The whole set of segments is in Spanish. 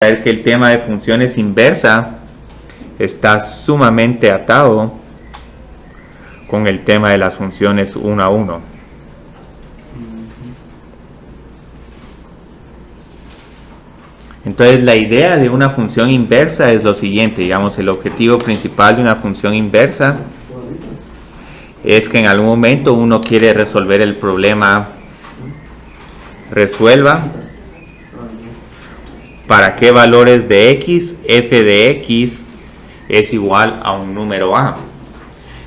ver que el tema de funciones inversa está sumamente atado con el tema de las funciones 1 a 1. Entonces la idea de una función inversa es lo siguiente, digamos, el objetivo principal de una función inversa es que en algún momento uno quiere resolver el problema, resuelva para qué valores de x, f de x es igual a un número a.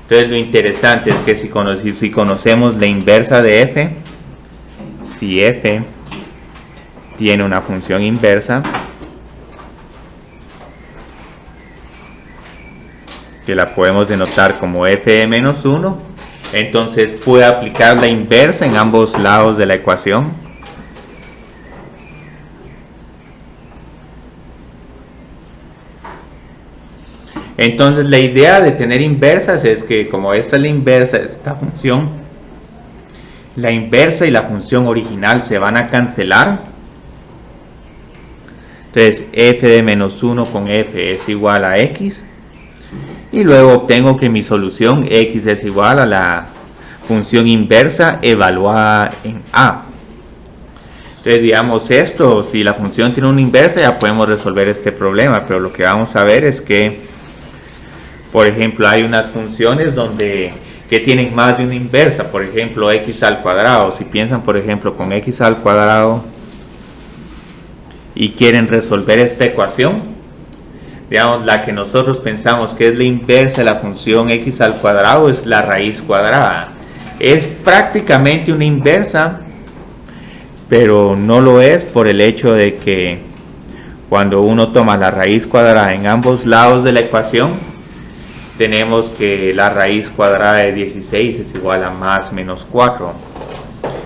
Entonces lo interesante es que si conocemos la inversa de f, si f tiene una función inversa, que la podemos denotar como f de menos 1, entonces puede aplicar la inversa en ambos lados de la ecuación. Entonces la idea de tener inversas es que como esta es la inversa de esta función, la inversa y la función original se van a cancelar. Entonces f de menos 1 con f es igual a x. Y luego obtengo que mi solución x es igual a la función inversa evaluada en a. Entonces digamos esto, si la función tiene una inversa ya podemos resolver este problema, pero lo que vamos a ver es que, por ejemplo, hay unas funciones que tienen más de una inversa, por ejemplo x al cuadrado. Si piensan por ejemplo con x al cuadrado y quieren resolver esta ecuación, digamos, la que nosotros pensamos que es la inversa de la función x al cuadrado es la raíz cuadrada. Es prácticamente una inversa, pero no lo es por el hecho de que cuando uno toma la raíz cuadrada en ambos lados de la ecuación, tenemos que la raíz cuadrada de 16 es igual a más menos 4.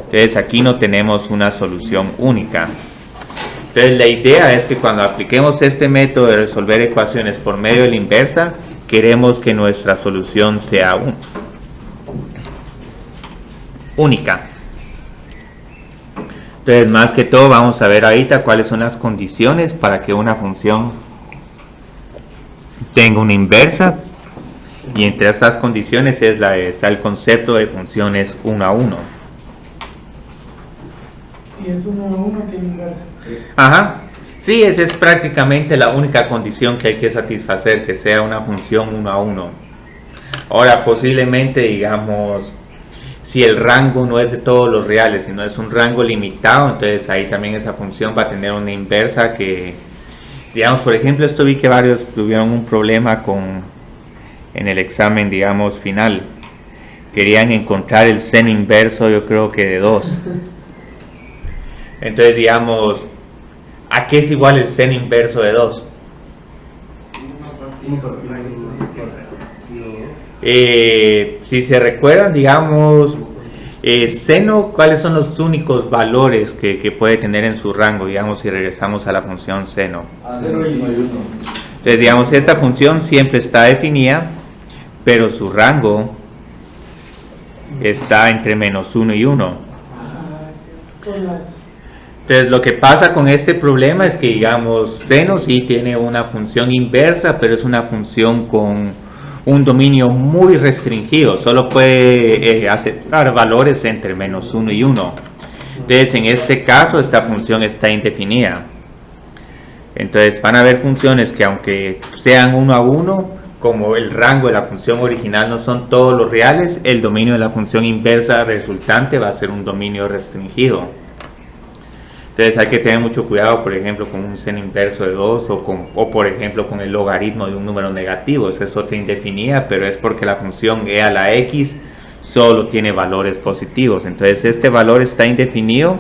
Entonces aquí no tenemos una solución única. Entonces la idea es que cuando apliquemos este método de resolver ecuaciones por medio de la inversa, queremos que nuestra solución sea única. Entonces más que todo vamos a ver ahorita cuáles son las condiciones para que una función tenga una inversa, y entre estas condiciones está el concepto de funciones 1 a 1. Si es 1 a 1 tiene inversa. Ajá, sí, esa es prácticamente la única condición que hay que satisfacer, que sea una función 1 a 1. Ahora posiblemente, digamos, si el rango no es de todos los reales, sino es un rango limitado, entonces ahí también esa función va a tener una inversa que, digamos, por ejemplo, esto vi que varios tuvieron un problema en el examen, digamos, final. Querían encontrar el seno inverso, yo creo que de 2. Entonces, digamos, ¿a qué es igual el seno inverso de 2? Si se recuerdan, digamos, seno, ¿cuáles son los únicos valores que puede tener en su rango? Digamos, si regresamos a la función seno. 0 y 1. Entonces, digamos, esta función siempre está definida, pero su rango está entre menos 1 y 1. Entonces lo que pasa con este problema es que, digamos, seno sí tiene una función inversa, pero es una función con un dominio muy restringido, solo puede aceptar valores entre menos 1 y 1. Entonces en este caso esta función está indefinida. Entonces van a haber funciones que aunque sean 1 a 1, como el rango de la función original no son todos los reales, el dominio de la función inversa resultante va a ser un dominio restringido. Entonces hay que tener mucho cuidado, por ejemplo, con un seno inverso de 2 o por ejemplo con el logaritmo de un número negativo. Esa es otra indefinida, pero es porque la función e a la x solo tiene valores positivos. Entonces este valor está indefinido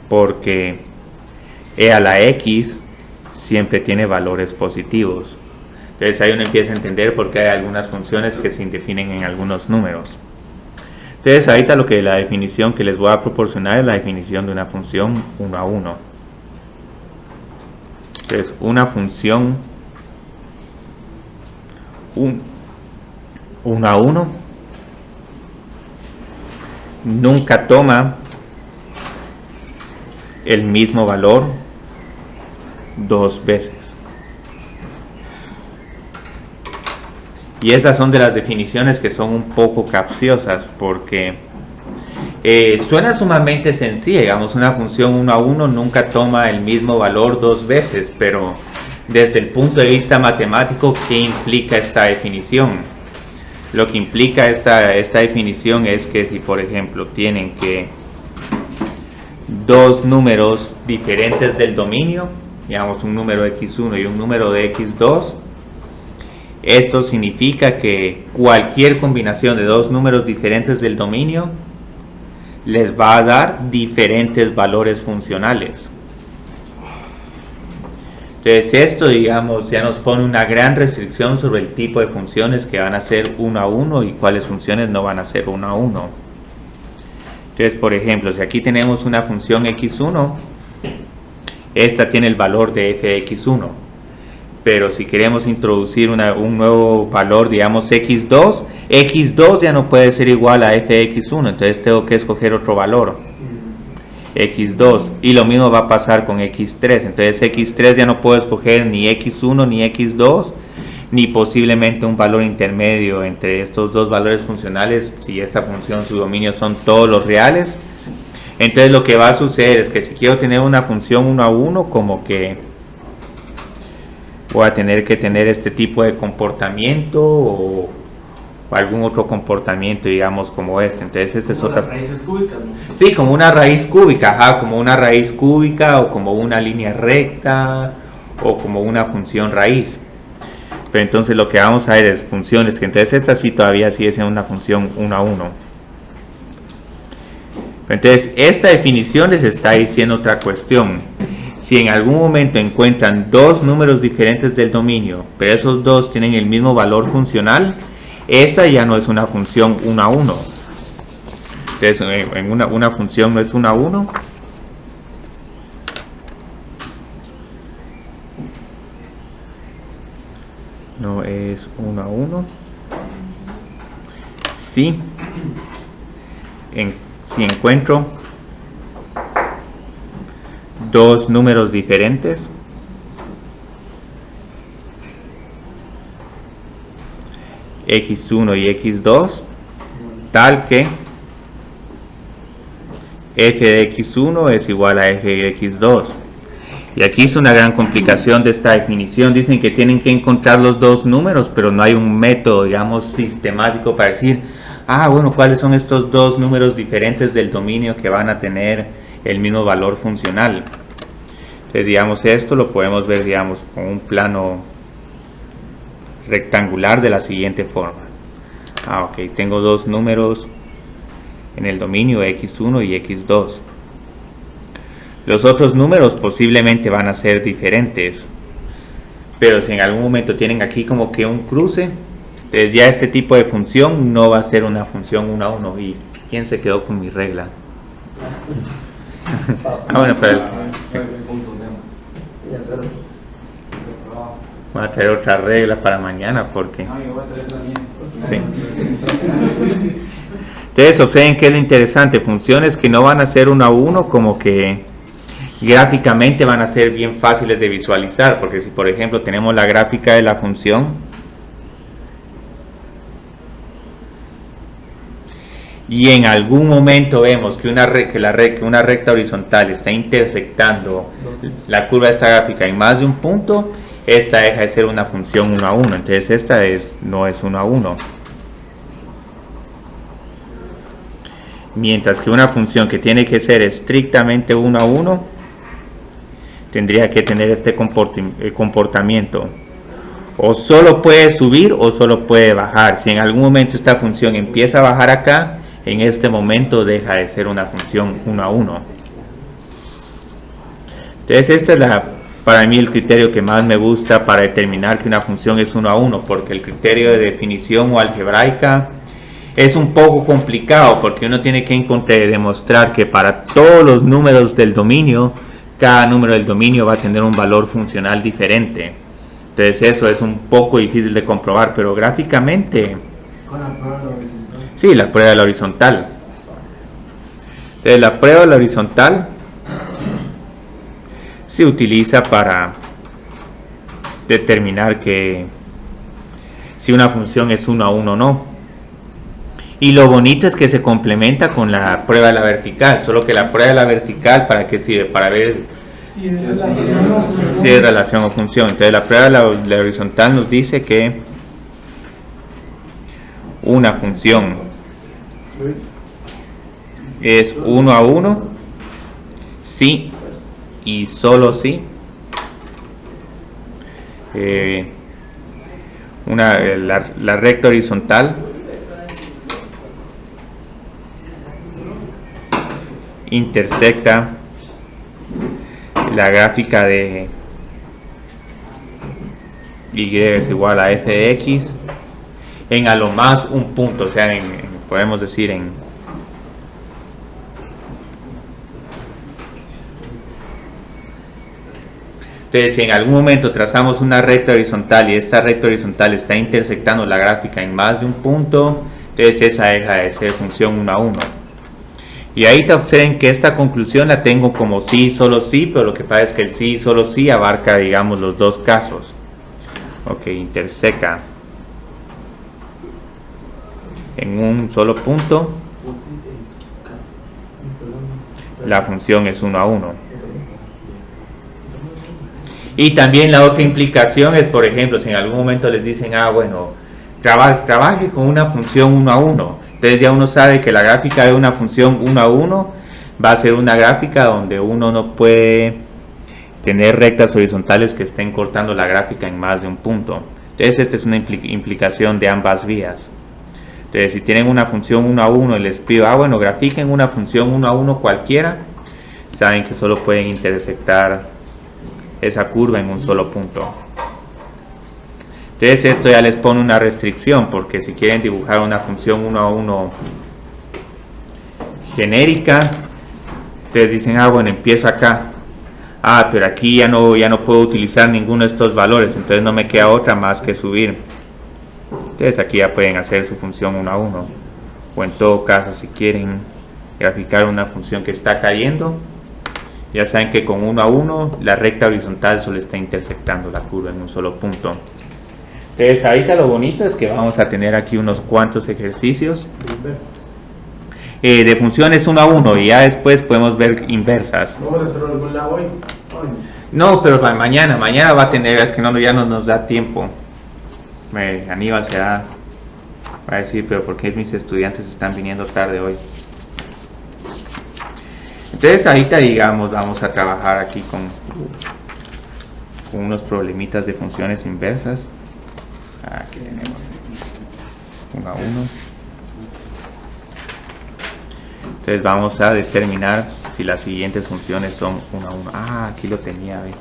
porque e a la x siempre tiene valores positivos. Entonces ahí uno empieza a entender por qué hay algunas funciones que se indefinen en algunos números. Entonces ahorita la definición que les voy a proporcionar es la definición de una función 1 a 1. Entonces una función 1 a 1 nunca toma el mismo valor 2 veces. Y esas son de las definiciones que son un poco capciosas, porque suena sumamente sencilla. Digamos, una función 1 a 1 nunca toma el mismo valor 2 veces, pero desde el punto de vista matemático, ¿qué implica esta definición? Lo que implica esta definición es que si, por ejemplo, tienen que dos números diferentes del dominio, digamos un número x1 y un número de x2, esto significa que cualquier combinación de dos números diferentes del dominio les va a dar diferentes valores funcionales. Entonces esto, digamos, ya nos pone una gran restricción sobre el tipo de funciones que van a ser 1 a 1 y cuáles funciones no van a ser 1 a 1. Entonces, por ejemplo, si aquí tenemos una función x1, esta tiene el valor de f de x1. Pero si queremos introducir un nuevo valor, digamos x2, x2 ya no puede ser igual a f de x1, entonces tengo que escoger otro valor, x2, y lo mismo va a pasar con x3, entonces x3 ya no puedo escoger ni x1 ni x2, ni posiblemente un valor intermedio entre estos dos valores funcionales, si esta función, su dominio son todos los reales. Entonces lo que va a suceder es que si quiero tener una función 1 a 1, como que voy a tener que tener este tipo de comportamiento o algún otro comportamiento, digamos, como este. Entonces esta es otra. Raíces cúbicas, ¿no? Sí, como una raíz cúbica, ajá, como una raíz cúbica o como una línea recta o como una función raíz. Pero entonces lo que vamos a ver es funciones, que entonces esta sí todavía sigue siendo una función 1 a 1. Pero entonces esta definición les está diciendo otra cuestión. Si en algún momento encuentran dos números diferentes del dominio, pero esos dos tienen el mismo valor funcional, esta ya no es una función 1 a 1. Entonces, una función no es 1 a 1. No es 1 a 1. Sí. Si encuentro dos números diferentes, x1 y x2, tal que f de x1 es igual a f de x2. Y aquí es una gran complicación de esta definición. Dicen que tienen que encontrar los dos números, pero no hay un método, digamos, sistemático para decir, bueno, ¿cuáles son estos dos números diferentes del dominio que van a tener el mismo valor funcional? Entonces, digamos, esto lo podemos ver, digamos, con un plano rectangular de la siguiente forma. Ok, tengo dos números en el dominio x1 y x2. Los otros números posiblemente van a ser diferentes, pero si en algún momento tienen aquí como que un cruce, entonces ya este tipo de función no va a ser una función 1 a 1. ¿Y quién se quedó con mi regla? Bueno, pero voy a traer otra regla para mañana porque sí. Entonces observen que es lo interesante, funciones que no van a ser 1 a 1, como que gráficamente van a ser bien fáciles de visualizar, porque si por ejemplo tenemos la gráfica de la función y en algún momento vemos que una recta horizontal está intersectando la curva de esta gráfica en más de un punto, esta deja de ser una función 1 a 1, entonces esta no es 1 a 1. Mientras que una función que tiene que ser estrictamente 1 a 1 tendría que tener este comportamiento. O solo puede subir o solo puede bajar. Si en algún momento esta función empieza a bajar acá, en este momento deja de ser una función 1 a 1. Entonces este es para mí el criterio que más me gusta para determinar que una función es 1 a 1, porque el criterio de definición o algebraica es un poco complicado, porque uno tiene que demostrar que para todos los números del dominio, cada número del dominio va a tener un valor funcional diferente. Entonces eso es un poco difícil de comprobar, pero gráficamente... ¿Con la prueba de la horizontal? Sí, la prueba de la horizontal. Entonces la prueba de la horizontal se utiliza para determinar que si una función es 1 a 1 o no. Y lo bonito es que se complementa con la prueba de la vertical, solo que la prueba de la vertical, ¿para qué sirve? Para ver Si es relación o función. si es relación o función. Entonces la prueba de la horizontal nos dice que una función es 1 a 1 si y solo si la recta horizontal intersecta la gráfica de y es igual a f de x en a lo más un punto, o sea, podemos decir entonces, si en algún momento trazamos una recta horizontal y esta recta horizontal está intersectando la gráfica en más de un punto, entonces esa deja de ser función 1 a 1. Y ahí te observen que esta conclusión la tengo como sí, solo sí, pero lo que pasa es que el sí, solo sí abarca, digamos, los dos casos. Ok, intersecta en un solo punto, la función es 1 a 1. Y también la otra implicación es, por ejemplo, si en algún momento les dicen, bueno, trabaje con una función 1 a 1. Entonces ya uno sabe que la gráfica de una función 1 a 1 va a ser una gráfica donde uno no puede tener rectas horizontales que estén cortando la gráfica en más de un punto. Entonces esta es una implicación de ambas vías. Entonces si tienen una función 1 a 1 y les pido, bueno, grafiquen una función 1 a 1 cualquiera, saben que solo pueden intersectar esa curva en un solo punto. Entonces esto ya les pone una restricción, porque si quieren dibujar una función 1 a 1 genérica, entonces dicen, bueno, empiezo acá, pero aquí ya no puedo utilizar ninguno de estos valores, entonces no me queda otra más que subir. Entonces aquí ya pueden hacer su función 1 a 1, o en todo caso si quieren graficar una función que está cayendo, ya saben que con 1 a 1 la recta horizontal solo está intersectando la curva en un solo punto. Entonces ahorita lo bonito es que vamos a tener aquí unos cuantos ejercicios de funciones 1 a 1 y ya después podemos ver inversas. ¿Vamos a hacer algún lado hoy? No, pero para mañana va a tener, es que ya no nos da tiempo. Aníbal se va a decir, pero ¿por qué mis estudiantes están viniendo tarde hoy? Entonces ahorita, digamos, vamos a trabajar aquí con unos problemitas de funciones inversas. Aquí tenemos 1 a 1. Entonces vamos a determinar si las siguientes funciones son 1 a 1. Aquí lo tenía, ¿ve?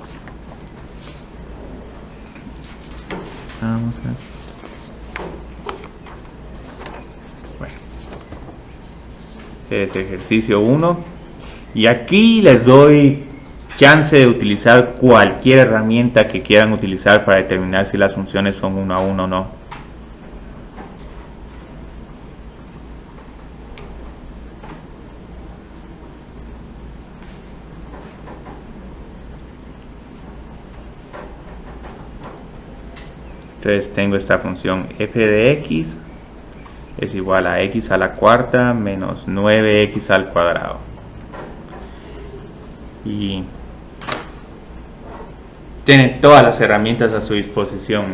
Vamos a ver. Bueno, es ejercicio 1 y aquí les doy chance de utilizar cualquier herramienta que quieran utilizar para determinar si las funciones son 1 a 1 o no. Entonces tengo esta función f de x es igual a x a la cuarta menos 9x al cuadrado. Y tienen todas las herramientas a su disposición.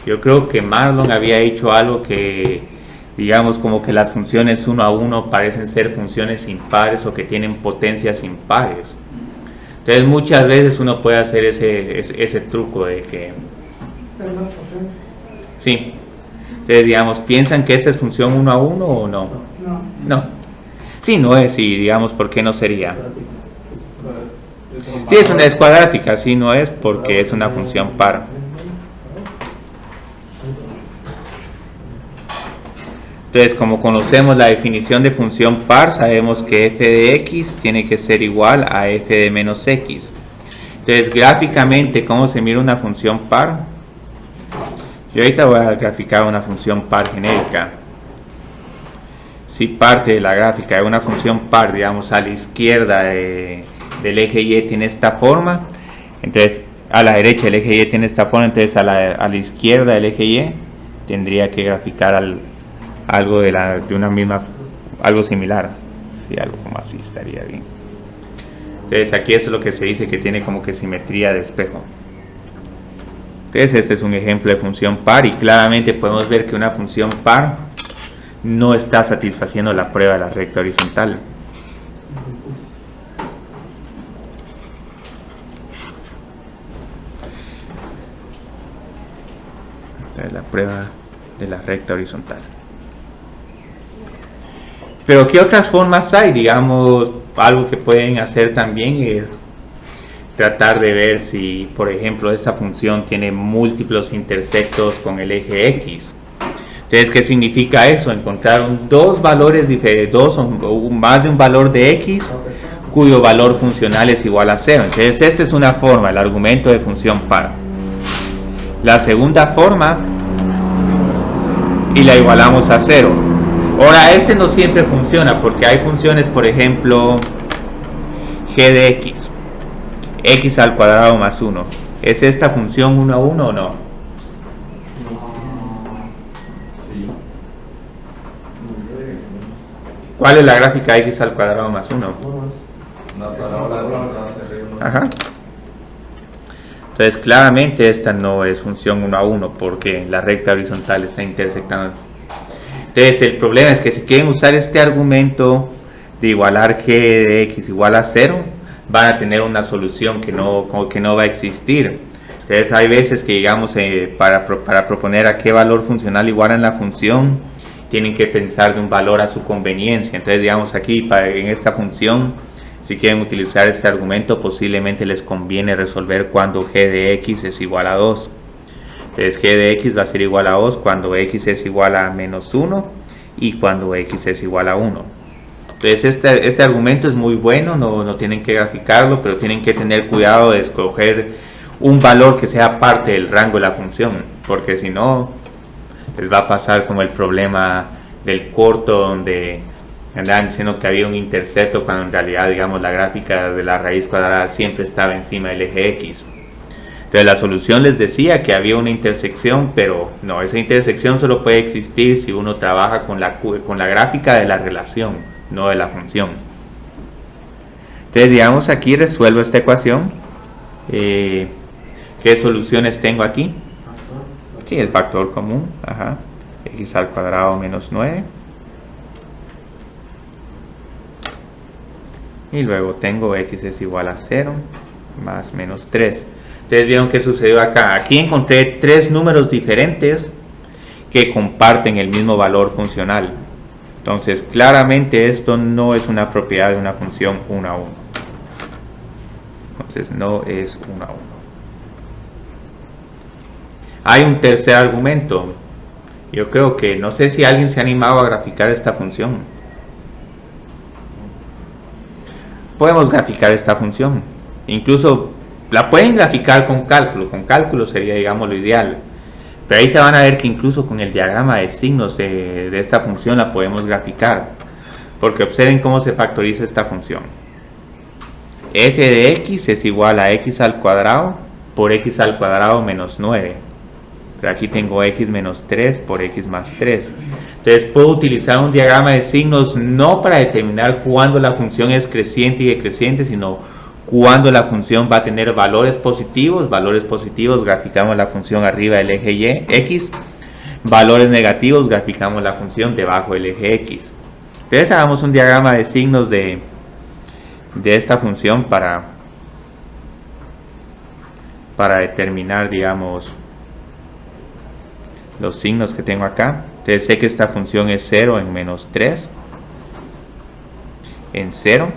Yo creo que Marlon había hecho algo que, digamos, como que las funciones 1 a 1 parecen ser funciones impares o que tienen potencias impares. Entonces muchas veces uno puede hacer ese truco de que Ver las potencias. sí. Entonces, digamos, ¿piensan que esta es función 1 a 1 o no? No. No. Sí, no es, y digamos, ¿por qué no sería? Sí, es cuadrática, sí, no es porque es una función par. Entonces, como conocemos la definición de función par, sabemos que f de x tiene que ser igual a f de menos x. Entonces, gráficamente, ¿cómo se mira una función par? Yo ahorita voy a graficar una función par genérica. Si parte de la gráfica de una función par, digamos, a la izquierda del eje y tiene esta forma, entonces a la derecha el eje Y tiene esta forma, entonces a la izquierda el eje Y tendría que graficar algo de una misma, algo similar, sí, algo como así estaría bien. Entonces aquí es lo que se dice que tiene como que simetría de espejo. Entonces este es un ejemplo de función par, y claramente podemos ver que una función par no está satisfaciendo la prueba de la recta horizontal. La prueba de la recta horizontal. Pero ¿qué otras formas hay? Digamos, algo que pueden hacer también es tratar de ver si, por ejemplo, esta función tiene múltiplos intersectos con el eje X. Entonces, ¿qué significa eso? Encontrar dos valores diferentes, dos o más de un valor de X cuyo valor funcional es igual a 0. Entonces, esta es una forma, el argumento de función par. La segunda forma, y la igualamos a 0. Ahora, este no siempre funciona, porque hay funciones, por ejemplo, g de x, x al cuadrado más 1. ¿Es esta función 1 a 1 o no? ¿Cuál es la gráfica de x al cuadrado más 1? Ajá. Entonces claramente esta no es función 1 a 1 porque la recta horizontal está intersectando. Entonces el problema es que si quieren usar este argumento de igualar g de x igual a 0, van a tener una solución que no va a existir. Entonces hay veces que, digamos, para proponer a qué valor funcional igualan la función, tienen que pensar de un valor a su conveniencia. Entonces, digamos, aquí en esta función, si quieren utilizar este argumento, posiblemente les conviene resolver cuando g de x es igual a 2. Entonces g de x va a ser igual a 2 cuando x es igual a menos 1 y cuando x es igual a 1. Entonces este argumento es muy bueno, no tienen que graficarlo, pero tienen que tener cuidado de escoger un valor que sea parte del rango de la función, porque si no, les va a pasar como el problema del corto donde andaban diciendo que había un intercepto cuando en realidad, digamos, la gráfica de la raíz cuadrada siempre estaba encima del eje X. Entonces la solución les decía que había una intersección, pero no, esa intersección solo puede existir si uno trabaja con la gráfica de la relación, no de la función. Entonces, digamos, aquí resuelvo esta ecuación. ¿Qué soluciones tengo aquí? Sí, el factor común, ajá, x al cuadrado menos 9. Y luego tengo x es igual a 0 más menos 3. Ustedes vieron qué sucedió acá. Aquí encontré tres números diferentes que comparten el mismo valor funcional. Entonces, claramente esto no es una propiedad de una función 1 a 1. Entonces, no es 1 a 1. Hay un tercer argumento. Yo creo que, no sé si alguien se ha animado a graficar esta función. Podemos graficar esta función. Incluso la pueden graficar con cálculo. Con cálculo sería, digamos, lo ideal. Pero ahí te van a ver que incluso con el diagrama de signos de esta función la podemos graficar. Porque observen cómo se factoriza esta función. F de x es igual a x al cuadrado por x al cuadrado menos 9. Pero aquí tengo x menos 3 por x más 3. Entonces puedo utilizar un diagrama de signos no para determinar cuándo la función es creciente y decreciente, sino cuándo la función va a tener valores positivos. Valores positivos, graficamos la función arriba del eje y, x. Valores negativos, graficamos la función debajo del eje x. Entonces hagamos un diagrama de signos de esta función para determinar, digamos, los signos que tengo acá. Entonces sé que esta función es 0 en menos 3, en 0.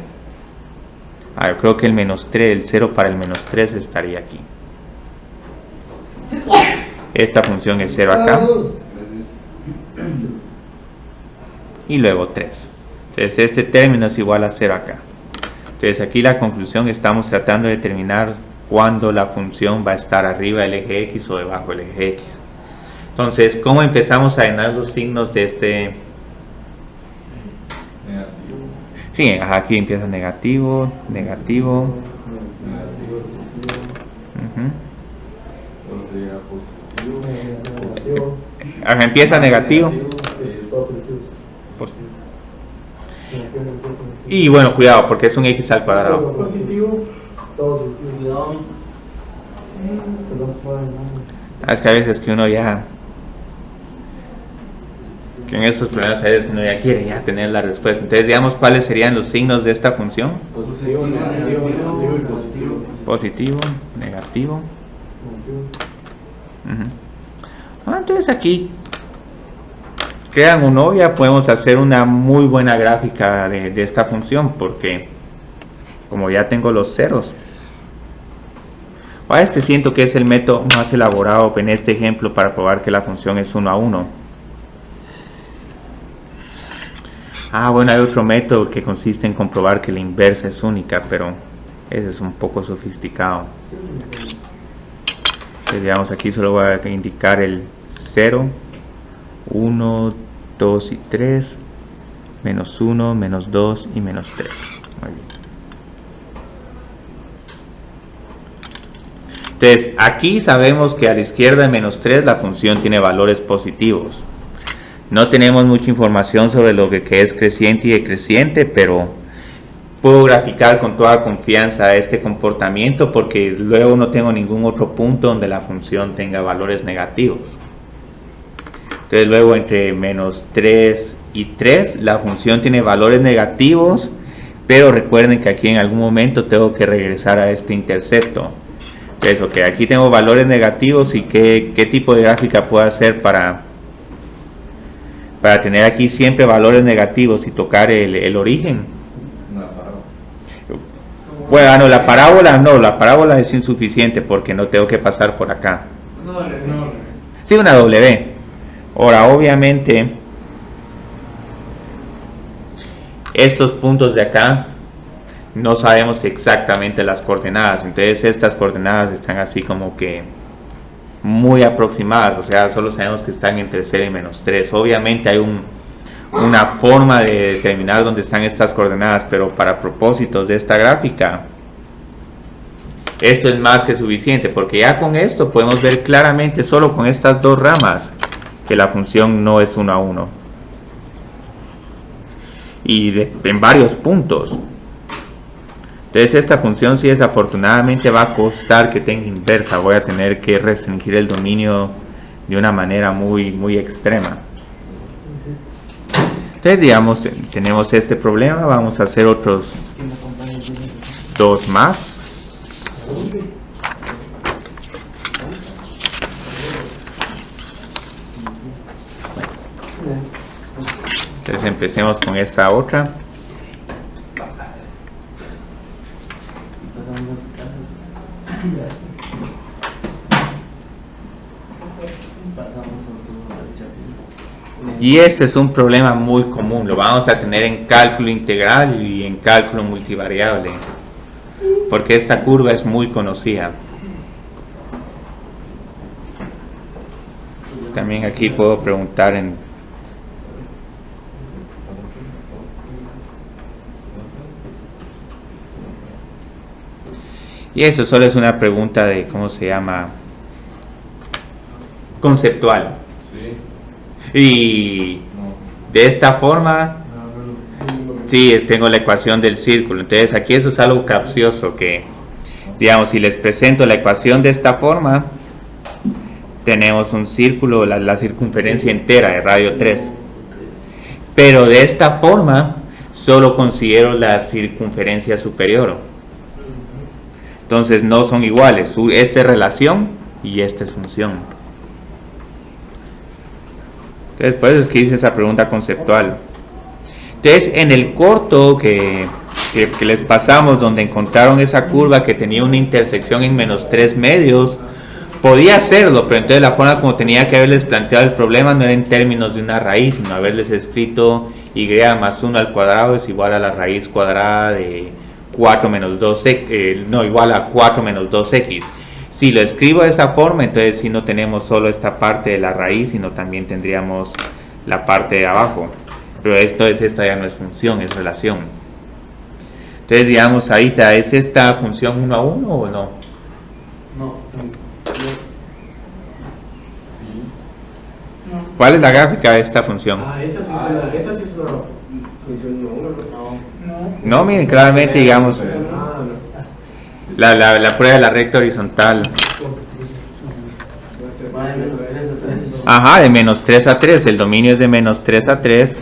Yo creo que el menos 3, el 0 para el menos 3 estaría aquí. Esta función es 0 acá. Y luego 3. Entonces este término es igual a 0 acá. Entonces aquí la conclusión, estamos tratando de determinar cuándo la función va a estar arriba del eje x o debajo del eje x. Entonces, ¿cómo empezamos a llenar los signos de este? Negativo. Sí, aquí empieza negativo, negativo. Negativo. Uh-huh. sería positivo. Ajá, empieza negativo. Y bueno, cuidado, porque es un x al cuadrado. Positivo. Cuidado. Es que a veces que uno ya, que en estos problemas a veces uno ya quiere ya tener la respuesta. Entonces digamos cuáles serían los signos de esta función. Positivo, negativo y positivo. Positivo, negativo. Entonces aquí, crean o no, ya podemos hacer una muy buena gráfica de esta función, porque como ya tengo los ceros, siento que es el método más elaborado en este ejemplo para probar que la función es 1 a 1. Bueno, hay otro método que consiste en comprobar que la inversa es única, pero ese es un poco sofisticado. Entonces, digamos, aquí solo voy a indicar el 0, 1, 2 y 3, menos 1, menos 2 y menos 3. Muy bien. Entonces, aquí sabemos que a la izquierda de menos 3 la función tiene valores positivos. No tenemos mucha información sobre lo que es creciente y decreciente, pero puedo graficar con toda confianza este comportamiento porque luego no tengo ningún otro punto donde la función tenga valores negativos. Entonces luego entre menos 3 y 3 la función tiene valores negativos, pero recuerden que aquí en algún momento tengo que regresar a este intercepto. Entonces, ok, aquí tengo valores negativos y qué tipo de gráfica puedo hacer para tener aquí siempre valores negativos y tocar el origen. Bueno, la parábola es insuficiente porque no tengo que pasar por acá. Sí, una W. Ahora, obviamente, estos puntos de acá no sabemos exactamente las coordenadas, entonces estas coordenadas están así como que muy aproximadas, o sea, solo sabemos que están entre 0 y menos 3. Obviamente hay una forma de determinar dónde están estas coordenadas, pero para propósitos de esta gráfica esto es más que suficiente, porque ya con esto podemos ver claramente solo con estas dos ramas que la función no es 1 a 1 y en varios puntos. Entonces esta función, si desafortunadamente va a costar que tenga inversa, voy a tener que restringir el dominio de una manera muy extrema. Entonces digamos, tenemos este problema, vamos a hacer otros dos más. Entonces empecemos con esta otra. Y este es un problema muy común, lo vamos a tener en cálculo integral y en cálculo multivariable, porque esta curva es muy conocida. También aquí puedo preguntar y eso solo es una pregunta de, ¿cómo se llama? Conceptual. Y de esta forma, sí, tengo la ecuación del círculo. Entonces aquí eso es algo capcioso, que digamos, si les presento la ecuación de esta forma, tenemos un círculo, la circunferencia entera de radio 3. Pero de esta forma, solo considero la circunferencia superior. Entonces no son iguales, esta es relación y esta es función. Entonces por eso es que hice esa pregunta conceptual. Entonces en el corto que les pasamos, donde encontraron esa curva que tenía una intersección en menos 3 medios, podía hacerlo, pero entonces la forma como tenía que haberles planteado el problema no era en términos de una raíz, sino haberles escrito y más 1 al cuadrado es igual a la raíz cuadrada de 4 menos 2x, no, igual a 4 menos 2x. Si lo escribo de esa forma, entonces si no tenemos solo esta parte de la raíz, sino también tendríamos la parte de abajo. Pero esta ya no es función, es relación. Entonces digamos, ahorita, ¿es esta función 1 a 1 o no? No. ¿Cuál es la gráfica de esta función? Esa sí es una función no. No, miren, claramente, digamos, la prueba de la recta horizontal. Ajá, de menos 3 a 3, el dominio es de menos 3 a 3,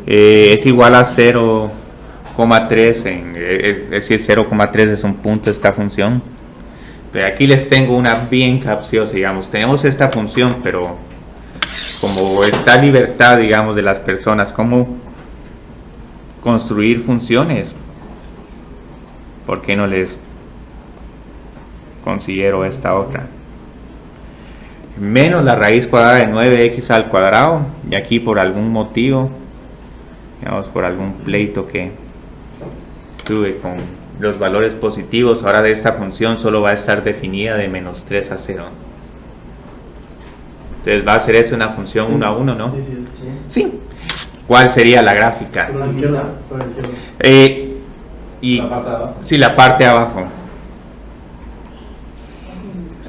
es igual a 0,3, es decir, 0,3 es un punto de esta función. Pero aquí les tengo una bien capciosa, digamos, tenemos esta función, pero como está libertad, digamos, de las personas, ¿cómo construir funciones? ¿Por qué no les considero esta otra? Menos la raíz cuadrada de 9x al cuadrado, y aquí por algún motivo, digamos, por algún pleito que tuve con los valores positivos, ahora de esta función solo va a estar definida de menos 3 a 0. Entonces va a ser eso una función 1 a 1, ¿no? Sí. ¿Cuál sería la gráfica? Por la izquierda. Y La parte de abajo. sí, la parte de abajo.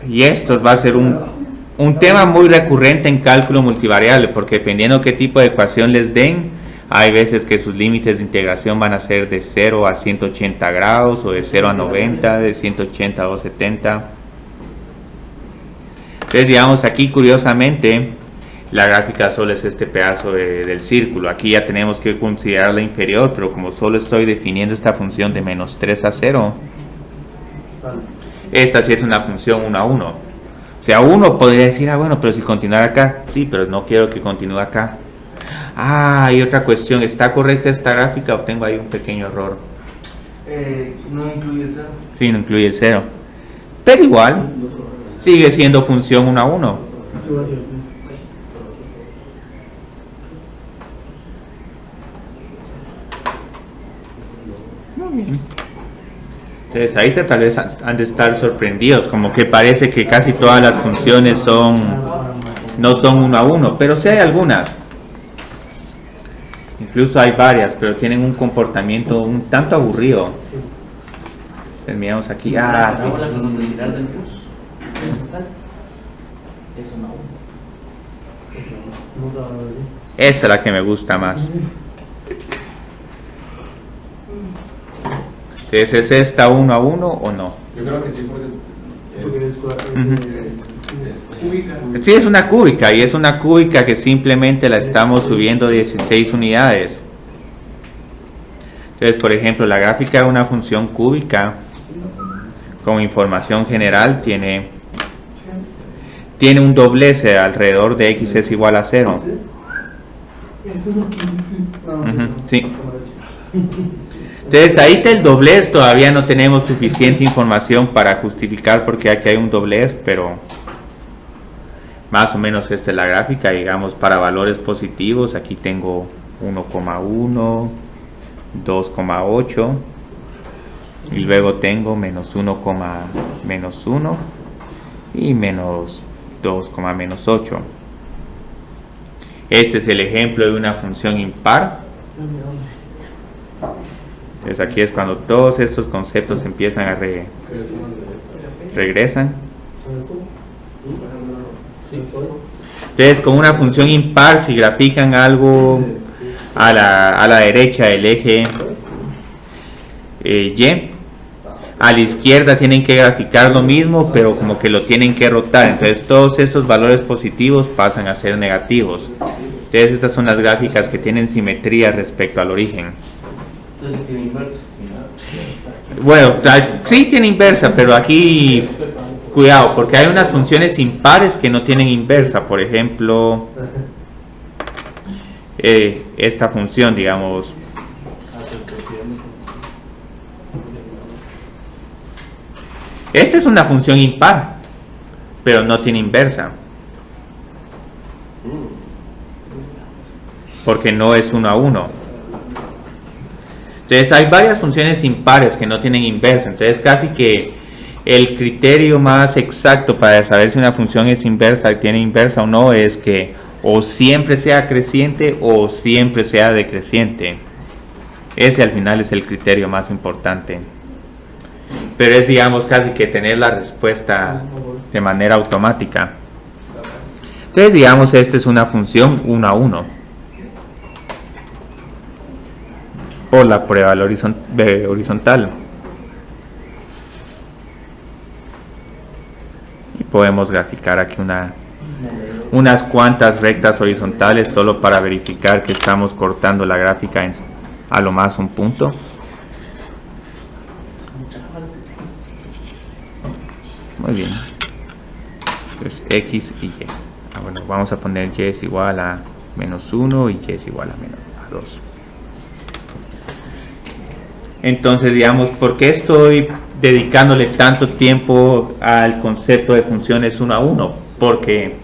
Y esto va a ser un tema muy recurrente en cálculo multivariable, porque dependiendo qué tipo de ecuación les den, hay veces que sus límites de integración van a ser de 0 a 180 grados, o de 0 a 90, de 180 a 270. Entonces, digamos, aquí curiosamente la gráfica solo es este pedazo del círculo. Aquí ya tenemos que considerar la inferior, pero como solo estoy definiendo esta función de menos 3 a 0, esta sí es una función 1 a 1. O sea, uno podría decir, bueno, pero si continuar acá, sí, pero no quiero que continúe acá. Y otra cuestión, ¿está correcta esta gráfica o tengo ahí un pequeño error? No incluye el 0. Sí, no incluye el 0. Pero igual, sigue siendo función 1 a 1. Muy bien. Entonces ahí tal vez han de estar sorprendidos, como que parece que casi todas las funciones no son 1 a 1, pero sí hay algunas. Incluso hay varias, pero tienen un comportamiento un tanto aburrido. Terminamos aquí. Sí. Esa es la que me gusta más. Entonces, ¿es esta 1 a 1 o no? Yo creo que sí, porque Sí, es una cúbica, y es una cúbica que simplemente la estamos subiendo 16 unidades. Entonces, por ejemplo, la gráfica de una función cúbica con información general tiene un doblez alrededor de x es igual a 0. Sí. Entonces, ahí está el doblez. Todavía no tenemos suficiente información para justificar por qué aquí hay un doblez, pero más o menos esta es la gráfica. Digamos, para valores positivos, aquí tengo 1,1, 2,8, y luego tengo menos 1, menos 1 y menos 2,-8. Este es el ejemplo de una función impar. Entonces aquí es cuando todos estos conceptos empiezan a regresan. Entonces, con una función impar, si grafican algo a la derecha del eje Y, a la izquierda tienen que graficar lo mismo, pero como que lo tienen que rotar. Entonces todos estos valores positivos pasan a ser negativos. Entonces estas son las gráficas que tienen simetría respecto al origen. Entonces tiene inverso. Bueno, sí tiene inversa, pero aquí cuidado, porque hay unas funciones impares que no tienen inversa. Por ejemplo, esta función, digamos, esta es una función impar, pero no tiene inversa, porque no es 1 a 1. Entonces hay varias funciones impares que no tienen inversa. Entonces casi que el criterio más exacto para saber si una función es inversa, tiene inversa o no, es que o siempre sea creciente o siempre sea decreciente. Ese al final es el criterio más importante. Pero es, digamos, casi que tener la respuesta de manera automática. Entonces digamos esta es una función 1 a 1 por la prueba horizontal. Y podemos graficar aquí unas cuantas rectas horizontales solo para verificar que estamos cortando la gráfica a lo más un punto. Muy bien. Entonces X y Y. Bueno, vamos a poner Y es igual a menos 1 y Y es igual a 2. Entonces, digamos, ¿por qué estoy dedicándole tanto tiempo al concepto de funciones 1 a 1? Porque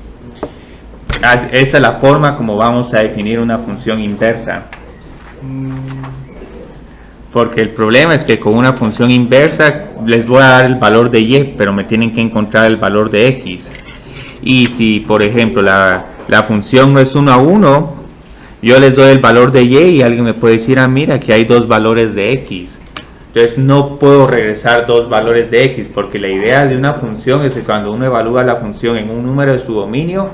esa es la forma como vamos a definir una función inversa. Porque el problema es que con una función inversa les voy a dar el valor de Y, pero me tienen que encontrar el valor de X. Y si, por ejemplo, la función no es 1 a 1, yo les doy el valor de Y y alguien me puede decir, ah, mira, aquí hay dos valores de X. Entonces no puedo regresar dos valores de X, porque la idea de una función es que cuando uno evalúa la función en un número de su dominio,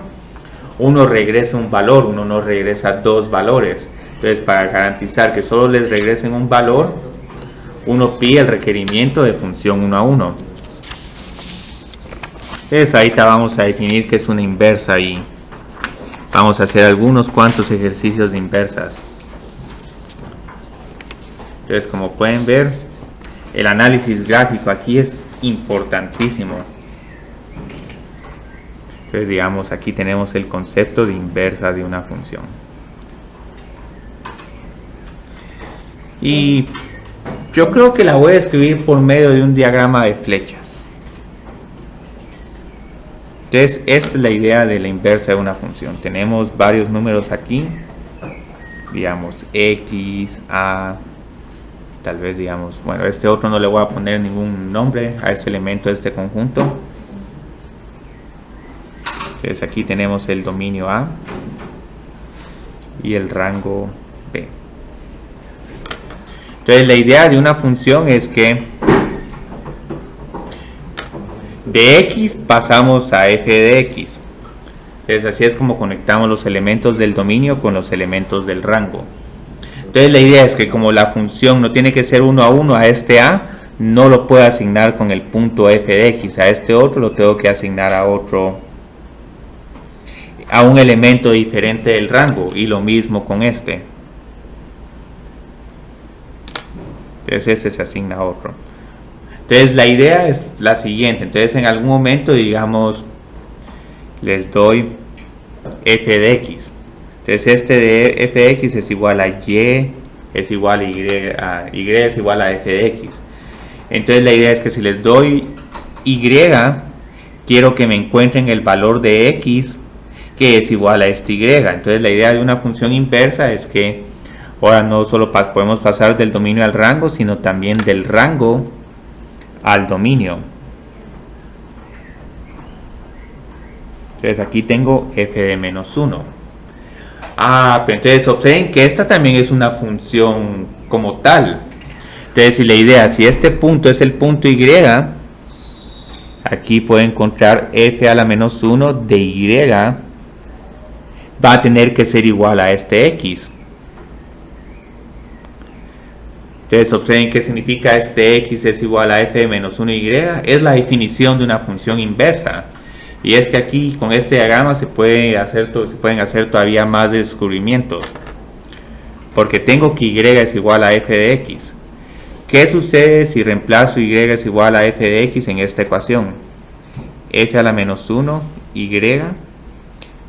uno regresa un valor, uno no regresa dos valores. Entonces, para garantizar que solo les regresen un valor, uno pide el requerimiento de función 1 a 1. Entonces, ahorita vamos a definir qué es una inversa y vamos a hacer algunos cuantos ejercicios de inversas. Entonces, como pueden ver, el análisis gráfico aquí es importantísimo. Entonces, digamos, aquí tenemos el concepto de inversa de una función. Y yo creo que la voy a escribir por medio de un diagrama de flechas. Entonces, esta es la idea de la inversa de una función. Tenemos varios números aquí, digamos X, A, tal vez digamos, bueno, este otro no le voy a poner ningún nombre a este elemento de este conjunto. Entonces aquí tenemos el dominio A y el rango B. Entonces la idea de una función es que de X pasamos a f de X. Entonces así es como conectamos los elementos del dominio con los elementos del rango. Entonces la idea es que como la función no tiene que ser 1 a 1 a este A, no lo puedo asignar con el punto f de X. A este otro lo tengo que asignar a un elemento diferente del rango, y lo mismo con este. Entonces este se asigna a otro. Entonces la idea es la siguiente. Entonces en algún momento, digamos, les doy f de X. Entonces este de f de X es igual a Y es igual a Y es igual a f de X. Entonces la idea es que si les doy Y, quiero que me encuentren el valor de X que es igual a este Y. Entonces la idea de una función inversa es que ahora no solo podemos pasar del dominio al rango, sino también del rango al dominio. Entonces aquí tengo f de menos 1. Pero entonces observen que esta también es una función como tal. Entonces si la idea, si este punto es el punto Y, aquí puedo encontrar f a la menos 1 de Y va a tener que ser igual a este X. Entonces observen qué significa este X es igual a f de menos 1Y. Es la definición de una función inversa. Y es que aquí con este diagrama se pueden hacer todavía más descubrimientos. Porque tengo que Y es igual a f de X. ¿Qué sucede si reemplazo Y es igual a f de X en esta ecuación? F a la menos 1 Y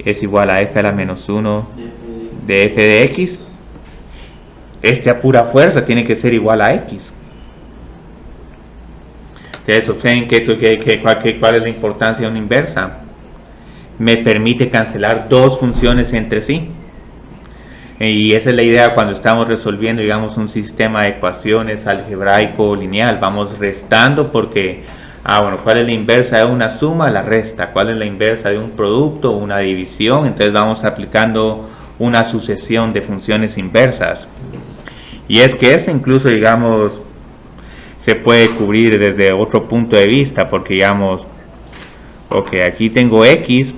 es igual a f a la menos 1 de f de X. Este a pura fuerza tiene que ser igual a X. Entonces observen cuál es la importancia de una inversa. Me permite cancelar dos funciones entre sí. Y esa es la idea cuando estamos resolviendo, digamos, un sistema de ecuaciones algebraico lineal. Vamos restando porque, bueno, ¿cuál es la inversa de una suma? La resta. ¿Cuál es la inversa de un producto? Una división. Entonces vamos aplicando una sucesión de funciones inversas. Y es que esto incluso, digamos, se puede cubrir desde otro punto de vista, porque digamos, ok, aquí tengo X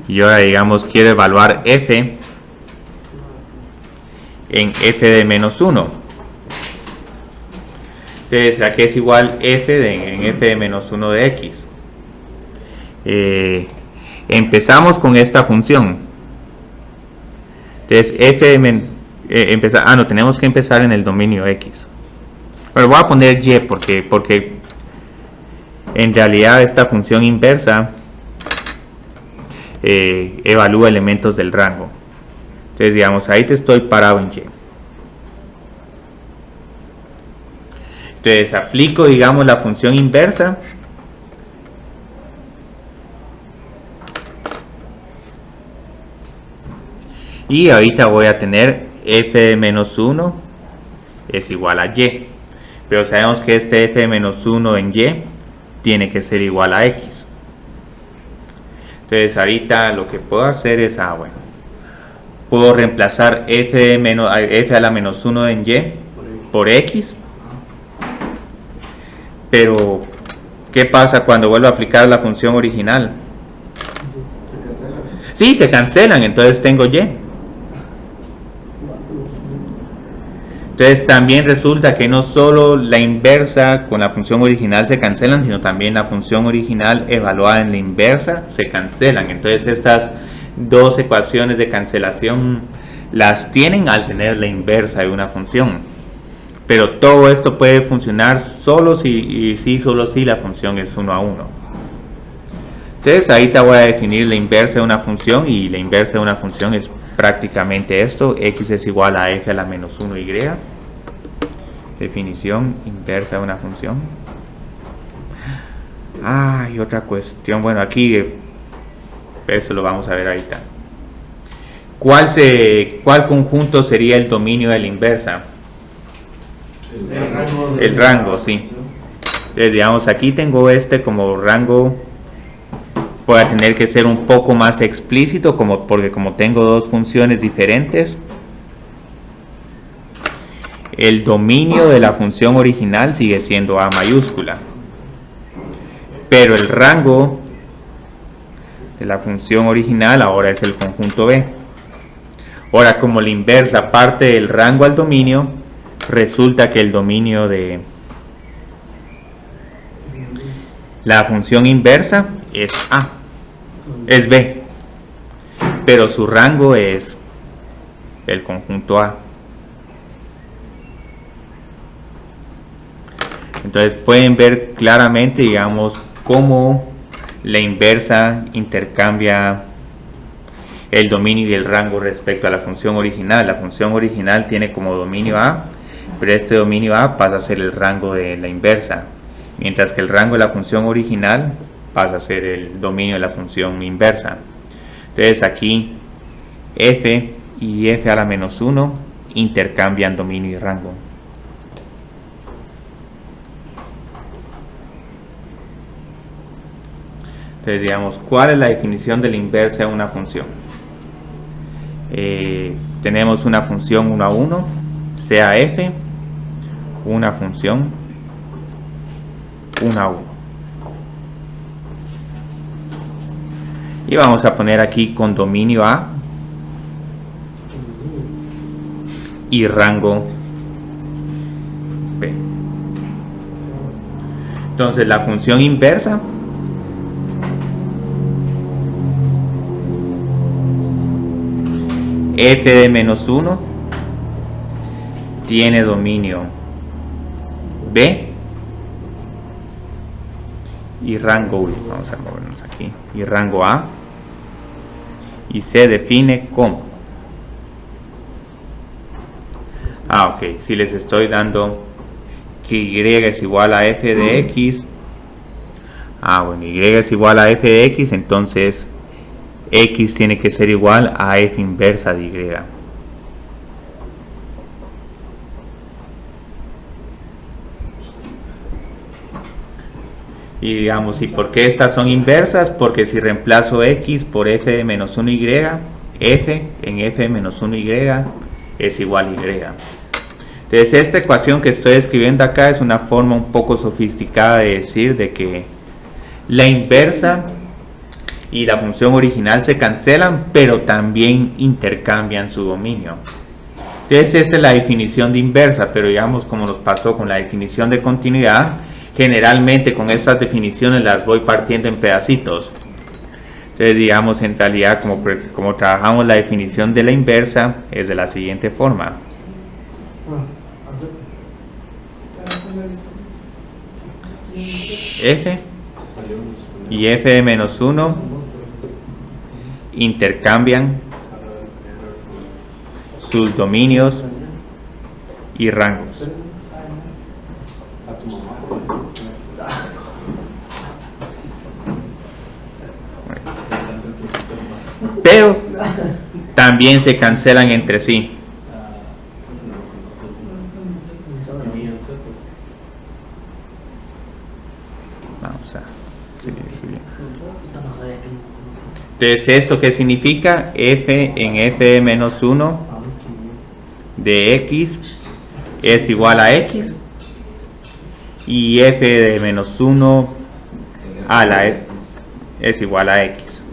Y ahora digamos quiero evaluar f en f de menos 1. Entonces aquí es igual f en f de menos 1 de x. Empezamos con esta función. Entonces f de no, tenemos que empezar en el dominio x. Pero voy a poner y porque en realidad esta función inversa evalúa elementos del rango. Entonces digamos, ahí te estoy parado en y. Entonces aplico, digamos, la función inversa. Y ahorita voy a tener f de menos 1 es igual a y. Pero sabemos que este f de menos 1 en y tiene que ser igual a x. Entonces ahorita lo que puedo hacer es, bueno, puedo reemplazar f a la menos 1 en y por x. Pero, ¿qué pasa cuando vuelvo a aplicar la función original? Sí, se cancelan, entonces tengo y. Entonces también resulta que no solo la inversa con la función original se cancelan, sino también la función original evaluada en la inversa se cancelan. Entonces estas dos ecuaciones de cancelación las tienen al tener la inversa de una función. Pero todo esto puede funcionar solo si la función es 1 a 1. Entonces ahorita voy a definir la inversa de una función, y la inversa de una función es prácticamente esto: x es igual a f a la menos 1y. Definición inversa de una función. Y otra cuestión, bueno, aquí eso lo vamos a ver ahorita. ¿Cuál conjunto sería el dominio de la inversa? El rango, sí. Entonces digamos, aquí tengo como rango. Voy a tener que ser un poco más explícito, porque como tengo dos funciones diferentes, el dominio de la función original sigue siendo a mayúscula, pero el rango de la función original ahora es el conjunto B. Ahora, como la inversa parte del rango al dominio, resulta que el dominio de la función inversa es A, es B, pero su rango es el conjunto A. Entonces pueden ver claramente, digamos, cómo la inversa intercambia el dominio y el rango respecto a la función original. La función original tiene como dominio A, pero este dominio A pasa a ser el rango de la inversa, mientras que el rango de la función original pasa a ser el dominio de la función inversa. Entonces aquí f y f a la menos 1 intercambian dominio y rango. Entonces digamos, ¿cuál es la definición de la inversa de una función? Tenemos una función 1 a 1, sea f, una función 1 a 1. Y vamos a poner aquí con dominio A y rango B. Entonces la función inversa f de menos 1 tiene dominio B y rango, vamos a movernos aquí, y rango A, y se define como ok, si les estoy dando que y es igual a f de x, bueno, y es igual a f de x, entonces x tiene que ser igual a f inversa de y. Y digamos, ¿y por qué estas son inversas? Porque si reemplazo x por f de menos 1y, f en f de menos 1y es igual a y. Entonces esta ecuación que estoy escribiendo acá es una forma un poco sofisticada de decir de que la inversa y la función original se cancelan, pero también intercambian su dominio. Entonces esta es la definición de inversa, pero digamos como nos pasó con la definición de continuidad, generalmente con estas definiciones las voy partiendo en pedacitos. Entonces digamos en realidad como trabajamos la definición de la inversa es de la siguiente forma. F y f de menos 1 intercambian sus dominios y rangos. Pero también se cancelan entre sí. Vamos a seguir escribiendo. Entonces, ¿esto qué significa? F en f de menos 1 de x es igual a x, y f de menos 1 a la f es igual a x.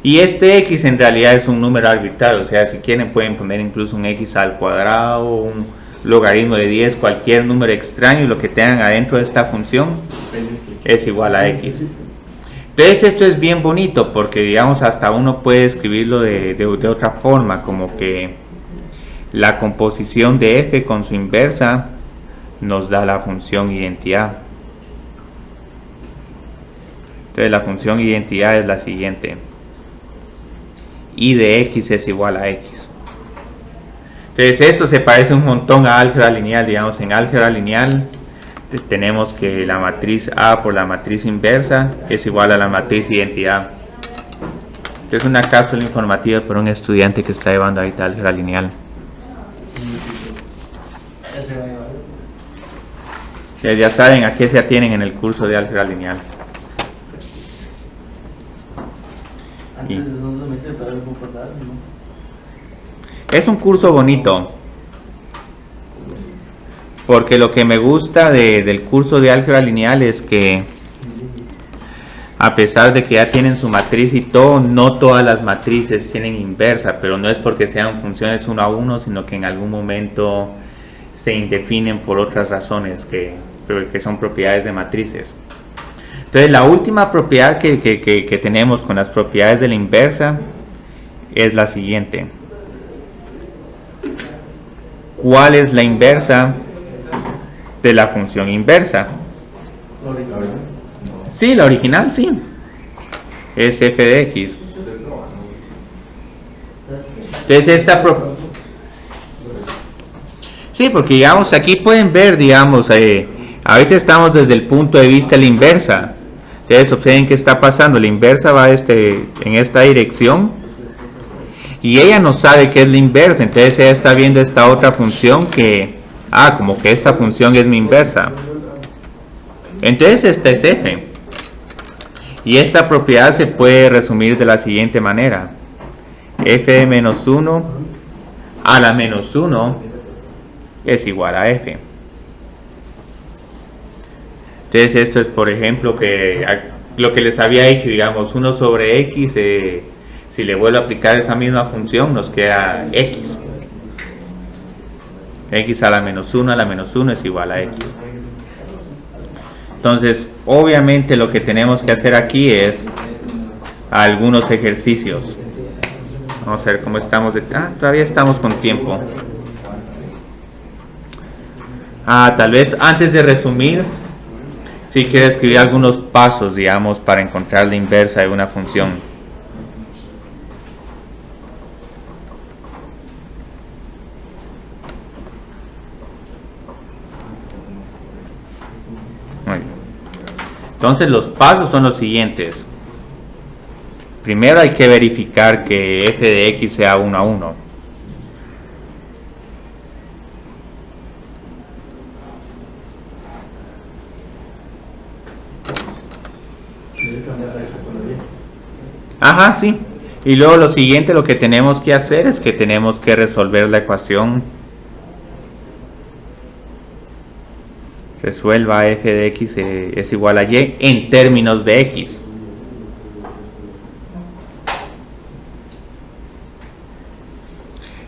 Y este x en realidad es un número arbitrario, o sea, si quieren pueden poner incluso un x al cuadrado, un logaritmo de 10, cualquier número extraño, y lo que tengan adentro de esta función es igual a x. Entonces esto es bien bonito porque digamos hasta uno puede escribirlo de otra forma, como que la composición de f con su inversa nos da la función identidad. Entonces la función identidad es la siguiente: y de x es igual a x. Entonces esto se parece un montón a álgebra lineal. Digamos, en álgebra lineal tenemos que la matriz A por la matriz inversa es igual a la matriz identidad. Es una cápsula informativa para un estudiante que está llevando ahorita álgebra lineal. Ya saben a qué se atienen en el curso de álgebra lineal. Es un curso bonito, porque lo que me gusta del curso de álgebra lineal es que a pesar de que ya tienen su matriz y todo, no todas las matrices tienen inversa, pero no es porque sean funciones 1 a 1, sino que en algún momento se indefinen por otras razones que son propiedades de matrices. Entonces la última propiedad que tenemos con las propiedades de la inversa es la siguiente. ¿Cuál es la inversa de la función inversa? Sí, la original, sí. Es f de x. Entonces esta sí, porque digamos aquí pueden ver, digamos, ahorita estamos desde el punto de vista de la inversa. Entonces observen qué está pasando. La inversa va en esta dirección y ella no sabe qué es la inversa. Entonces ella está viendo esta otra función que como que esta función es mi inversa. Entonces esta es f, y esta propiedad se puede resumir de la siguiente manera: f de menos 1 a la menos 1 es igual a f. Entonces esto es, por ejemplo, que lo que les había dicho, digamos, 1 sobre x, si le vuelvo a aplicar esa misma función nos queda x. X a la menos 1 es igual a x. Entonces obviamente lo que tenemos que hacer aquí es algunos ejercicios. Vamos a ver cómo estamos todavía estamos con tiempo. Tal vez antes de resumir, si quiero escribir algunos pasos, digamos, para encontrar la inversa de una función. Muy bien. Entonces los pasos son los siguientes. Primero hay que verificar que f de x sea 1 a 1. Ajá, sí. Y luego lo siguiente, lo que tenemos que hacer es que tenemos que resolver la ecuación. Resuelva f de x es igual a y en términos de x.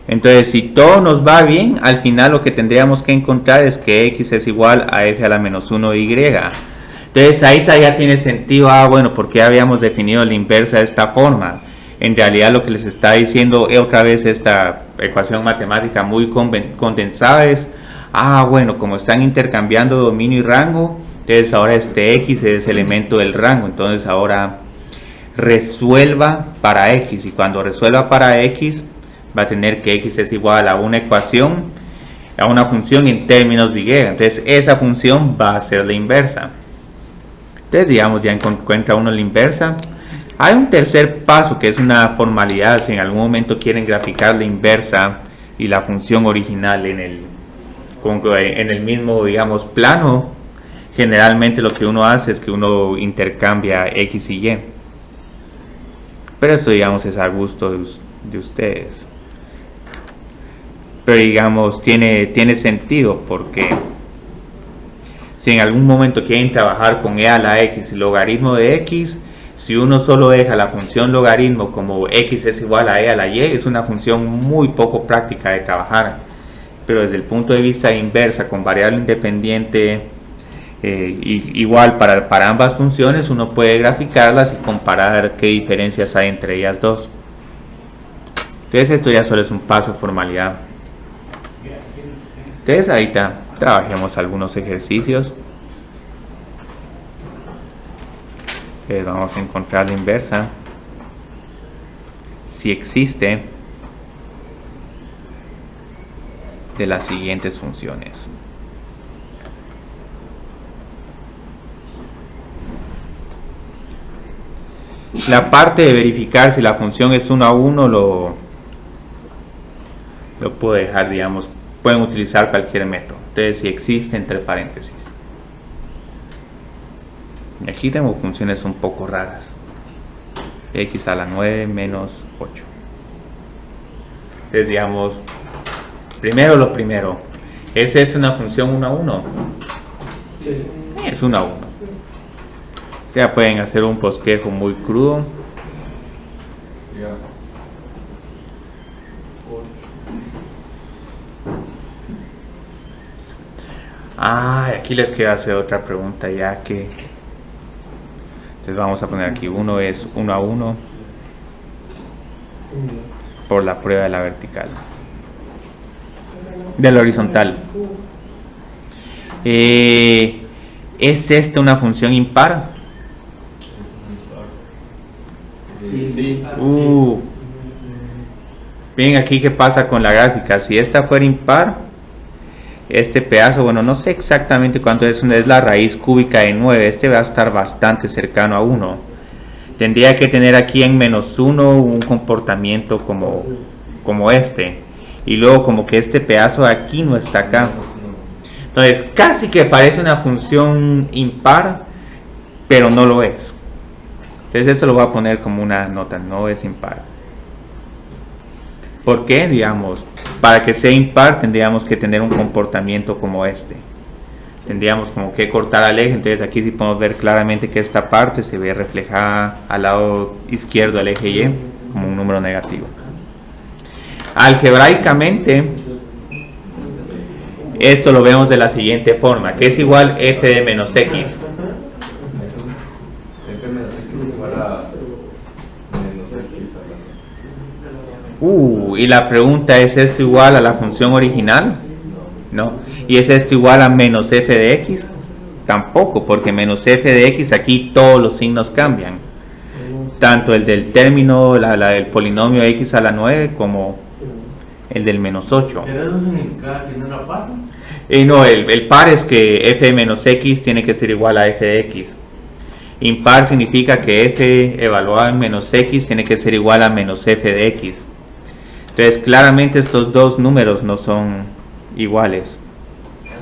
Entonces, si todo nos va bien, al final lo que tendríamos que encontrar es que x es igual a f a la menos 1 y. Entonces, ahí ya tiene sentido, bueno, porque habíamos definido la inversa de esta forma. En realidad lo que les está diciendo otra vez esta ecuación matemática muy condensada es, bueno, como están intercambiando dominio y rango, entonces ahora este x es elemento del rango, entonces ahora resuelva para x, y cuando resuelva para x va a tener que x es igual a una ecuación, a una función en términos de y, entonces esa función va a ser la inversa. Entonces digamos ya encuentra uno la inversa. Hay un tercer paso que es una formalidad, si en algún momento quieren graficar la inversa y la función original en el mismo, digamos, plano, generalmente lo que uno hace es que uno intercambia x y y. Pero esto, digamos, es a gusto de ustedes. Pero, digamos, tiene sentido porque si en algún momento quieren trabajar con e a la x, logaritmo de x, si uno solo deja la función logaritmo como x es igual a e a la y, es una función muy poco práctica de trabajar. Pero desde el punto de vista inversa con variable independiente igual para ambas funciones, uno puede graficarlas y comparar qué diferencias hay entre ellas dos. Entonces esto ya solo es un paso formalidad. Entonces ahí está, trabajemos algunos ejercicios. Vamos a encontrar la inversa si existe de las siguientes funciones. La parte de verificar si la función es 1 a 1 lo puedo dejar, digamos, pueden utilizar cualquier método. Entonces, si existe entre paréntesis. Y aquí tengo funciones un poco raras. X a la 9 menos 8. Entonces, digamos, primero lo primero. ¿Es esta una función 1 a 1? Sí. Es 1 a 1. O sea, pueden hacer un bosquejo muy crudo. Aquí les quiero hacer otra pregunta ya que... Entonces vamos a poner aquí, 1 es 1 a 1 por la prueba de la vertical. De la horizontal. ¿Es esta una función impar? Sí. Bien, aquí qué pasa con la gráfica. Si esta fuera impar, este pedazo, bueno, no sé exactamente cuánto es la raíz cúbica de 9. Este va a estar bastante cercano a 1. Tendría que tener aquí en menos 1 un comportamiento como este. Y luego como que este pedazo de aquí no está acá. Entonces casi que parece una función impar, pero no lo es. Entonces esto lo voy a poner como una nota, no es impar. ¿Por qué? Digamos, para que sea impar tendríamos que tener un comportamiento como este. Tendríamos como que cortar al eje, entonces aquí sí podemos ver claramente que esta parte se ve reflejada al lado izquierdo del eje Y como un número negativo. Algebraicamente, esto lo vemos de la siguiente forma, que es igual f de menos x. Y la pregunta, ¿es esto igual a la función original? No. ¿Y es esto igual a menos f de x? Tampoco, porque menos f de x aquí todos los signos cambian. Tanto el del término, del polinomio x a la 9 como el del menos 8. ¿Pero eso significa que no era par? No, el par es que f de menos x tiene que ser igual a f de x. Impar significa que f evaluado en menos x tiene que ser igual a menos f de x. Entonces claramente estos dos números no son iguales.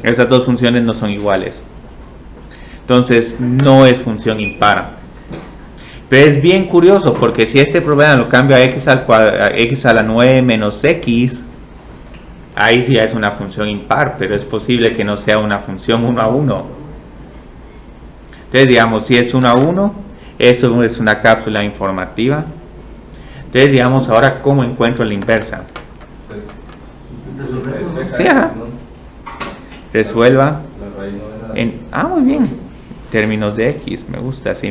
Estas dos funciones no son iguales. Entonces no es función impar. Pero es bien curioso porque si este problema lo cambio a x a la 9 menos x, ahí sí ya es una función impar, pero es posible que no sea una función 1 a 1. Entonces digamos, si es 1 a 1, esto es una cápsula informativa. Entonces digamos, ahora ¿cómo encuentro la inversa? Sí, ajá. Resuelva La raíz novena. en... muy bien. Términos de X, me gusta, así.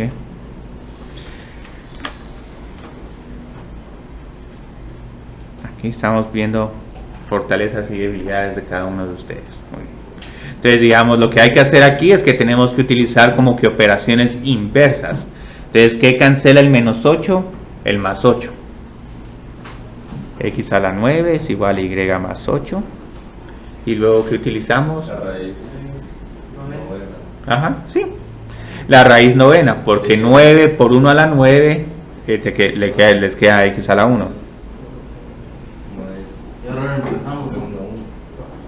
Aquí estamos viendo fortalezas y debilidades de cada uno de ustedes. Muy bien. Entonces, digamos, lo que hay que hacer aquí es que tenemos que utilizar como que operaciones inversas. Entonces, ¿qué cancela el menos 8? El más 8. X a la 9 es igual a Y más 8. Y luego, ¿qué utilizamos? La raíz novena. Ajá, sí. La raíz novena, porque 9 por 1 a la 9 les queda X a la 1. Y ahora empezamos.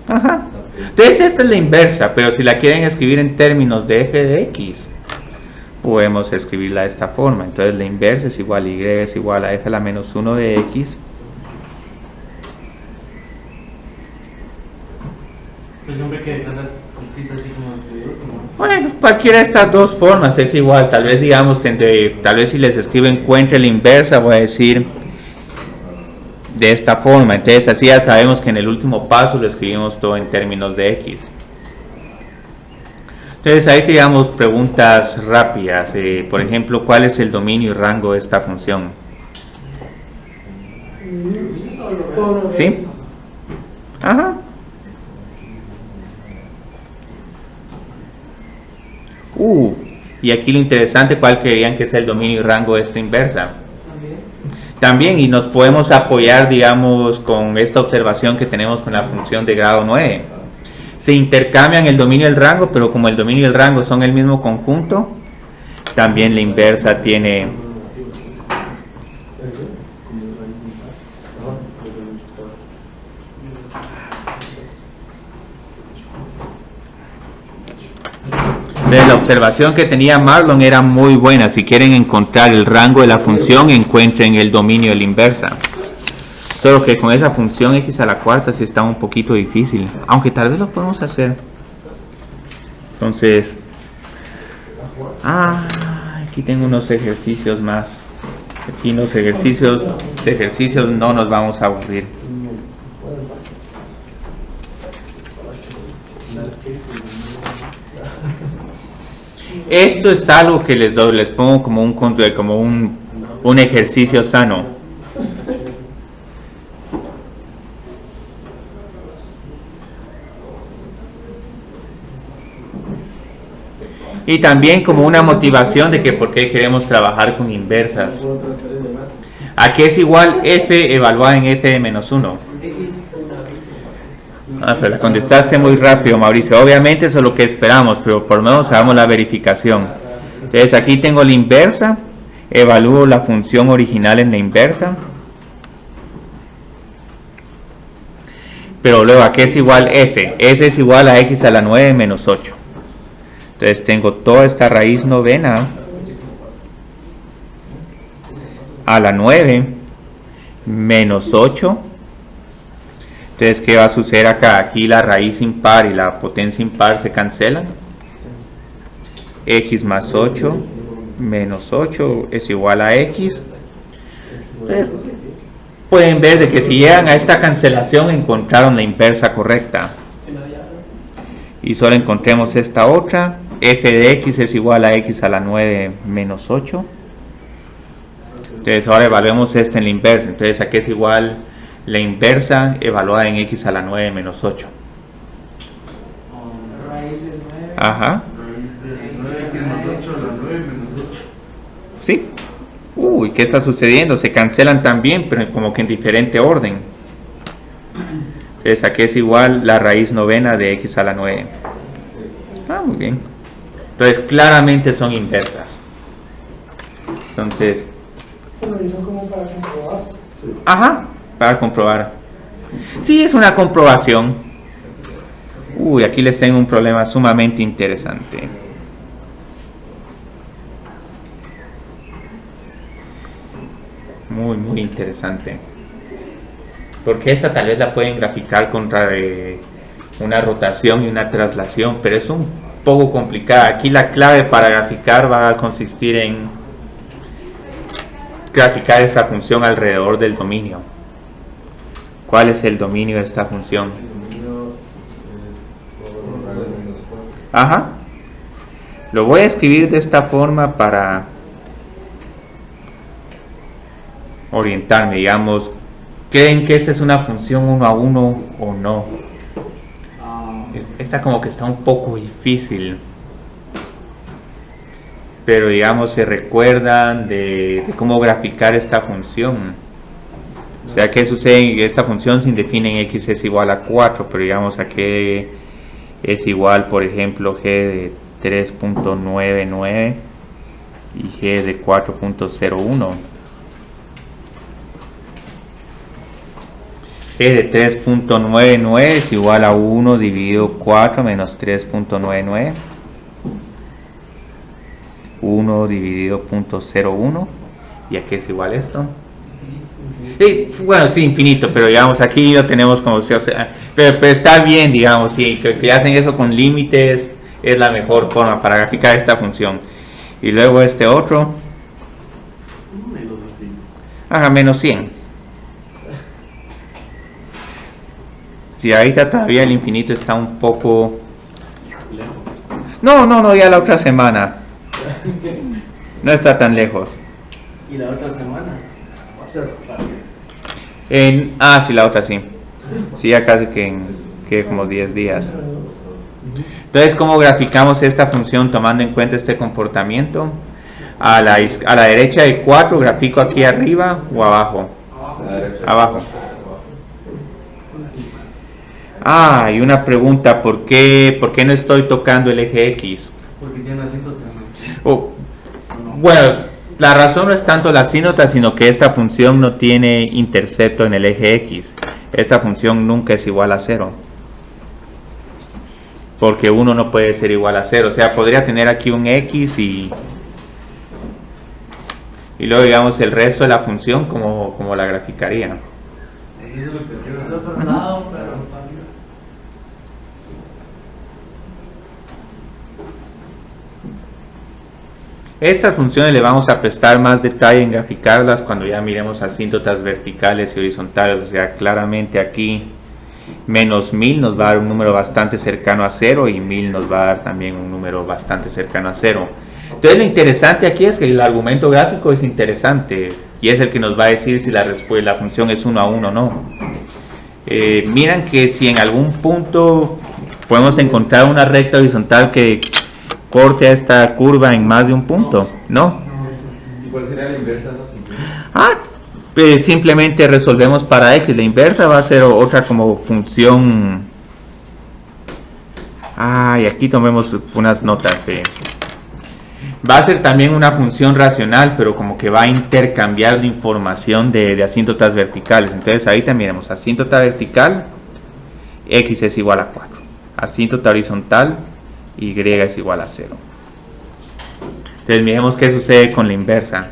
Ajá. Entonces esta es la inversa, pero si la quieren escribir en términos de f de x, podemos escribirla de esta forma. Entonces la inversa es igual a y es igual a f a la menos 1 de x. Pues siempre que tengas escrito así como escribió, Bueno, cualquiera de estas dos formas es igual. Tal vez digamos, tal vez si les escribo encuentre la inversa, voy a decir de esta forma. Entonces así ya sabemos que en el último paso lo escribimos todo en términos de x. Entonces ahí tenemos preguntas rápidas. Por ejemplo, ¿cuál es el dominio y rango de esta función? ¿Sí? Ajá. Y aquí lo interesante, ¿cuál creerían que es el dominio y rango de esta inversa? También, y nos podemos apoyar, digamos, con esta observación que tenemos con la función de grado 9. Se intercambian el dominio y el rango, pero como el dominio y el rango son el mismo conjunto, también la inversa tiene... La observación que tenía Marlon era muy buena. Si quieren encontrar el rango de la función, encuentren el dominio de la inversa. Solo que con esa función x a la cuarta sí está un poquito difícil, aunque tal vez lo podemos hacer. Entonces, aquí tengo unos ejercicios más. Aquí los ejercicios no nos vamos a aburrir. Esto es algo que les pongo como un ejercicio sano. Y también como una motivación de que por qué queremos trabajar con inversas. ¿A qué es igual f evaluada en f de menos 1? Pero la contestaste muy rápido, Mauricio. Obviamente eso es lo que esperamos, pero por lo menos hagamos la verificación. Entonces aquí tengo la inversa, evalúo la función original en la inversa. Pero luego, ¿a qué es igual f? F es igual a x a la 9 menos 8. Entonces tengo toda esta raíz novena a la 9 menos 8. Entonces, ¿qué va a suceder acá? Aquí la raíz impar y la potencia impar se cancelan. X más 8 menos 8 es igual a X. Entonces, pueden ver de que si llegan a esta cancelación encontraron la inversa correcta. Y solo encontremos esta otra. F de X es igual a X a la 9 menos 8. Entonces, ahora evaluemos esta en la inversa. Entonces, ¿a qué es igual la inversa evaluada en x a la 9 menos 8? Ajá. Sí. ¿Qué está sucediendo? Se cancelan también, pero como que en diferente orden. Entonces, ¿a qué es igual la raíz novena de x a la 9? Muy bien. Entonces, claramente son inversas. Entonces... ¿Se lo hizo como para comprobar? Ajá. Para comprobar. Sí, es una comprobación. Aquí les tengo un problema sumamente interesante. Muy, muy interesante. Porque esta tal vez la pueden graficar contra una rotación y una traslación, pero es un poco complicada. Aquí la clave para graficar va a consistir en graficar esta función alrededor del dominio. ¿Cuál es el dominio de esta función? El dominio Ajá. Lo voy a escribir de esta forma para orientarme, digamos. ¿Creen que esta es una función 1 a 1 o no? Esta como que está un poco difícil. Pero digamos, se recuerdan de cómo graficar esta función. O sea, ¿qué sucede? Esta función se define en x es igual a 4, pero digamos aquí es igual, por ejemplo, g de 3.99 y g de 4.01. G de 3.99 es igual a 1 dividido 4 menos 3.99. 1 dividido 0.01. ¿Y a qué es igual esto? Bueno, sí, infinito, pero digamos aquí lo tenemos como si, o sea, pero está bien, digamos, sí, que si hacen eso con límites es la mejor forma para graficar esta función. Y luego este otro, menos 100. Si ahorita todavía el infinito está un poco... No, ya la otra semana. No está tan lejos. ¿Y la otra semana? Sí, la otra sí. Sí, ya casi que como 10 días. Entonces, ¿cómo graficamos esta función tomando en cuenta este comportamiento? A la derecha de 4, grafico aquí arriba o abajo. Abajo. Y una pregunta, ¿por qué no estoy tocando el eje X? Porque tiene asíntota. Bueno, la razón no es tanto la asíntota, sino que esta función no tiene intercepto en el eje X. Esta función nunca es igual a 0. Porque 1 no puede ser igual a 0. O sea, podría tener aquí un X y luego digamos el resto de la función como la graficaría. Estas funciones le vamos a prestar más detalle en graficarlas cuando ya miremos asíntotas verticales y horizontales. O sea, claramente aquí menos 1000 nos va a dar un número bastante cercano a 0 y 1000 nos va a dar también un número bastante cercano a 0. Entonces lo interesante aquí es que el argumento gráfico es interesante y es el que nos va a decir si la función es 1 a 1 o no. Miran que si en algún punto podemos encontrar una recta horizontal que corte a esta curva en más de un punto, ¿no? ¿Y cuál sería la inversa de esa función? Simplemente resolvemos para x. La inversa va a ser otra como función. Y aquí tomemos unas notas. Va a ser también una función racional, pero como que va a intercambiar la información de asíntotas verticales. Entonces ahí también miremos asíntota vertical, x es igual a 4. Asíntota horizontal, y es igual a 0. Entonces miremos qué sucede con la inversa.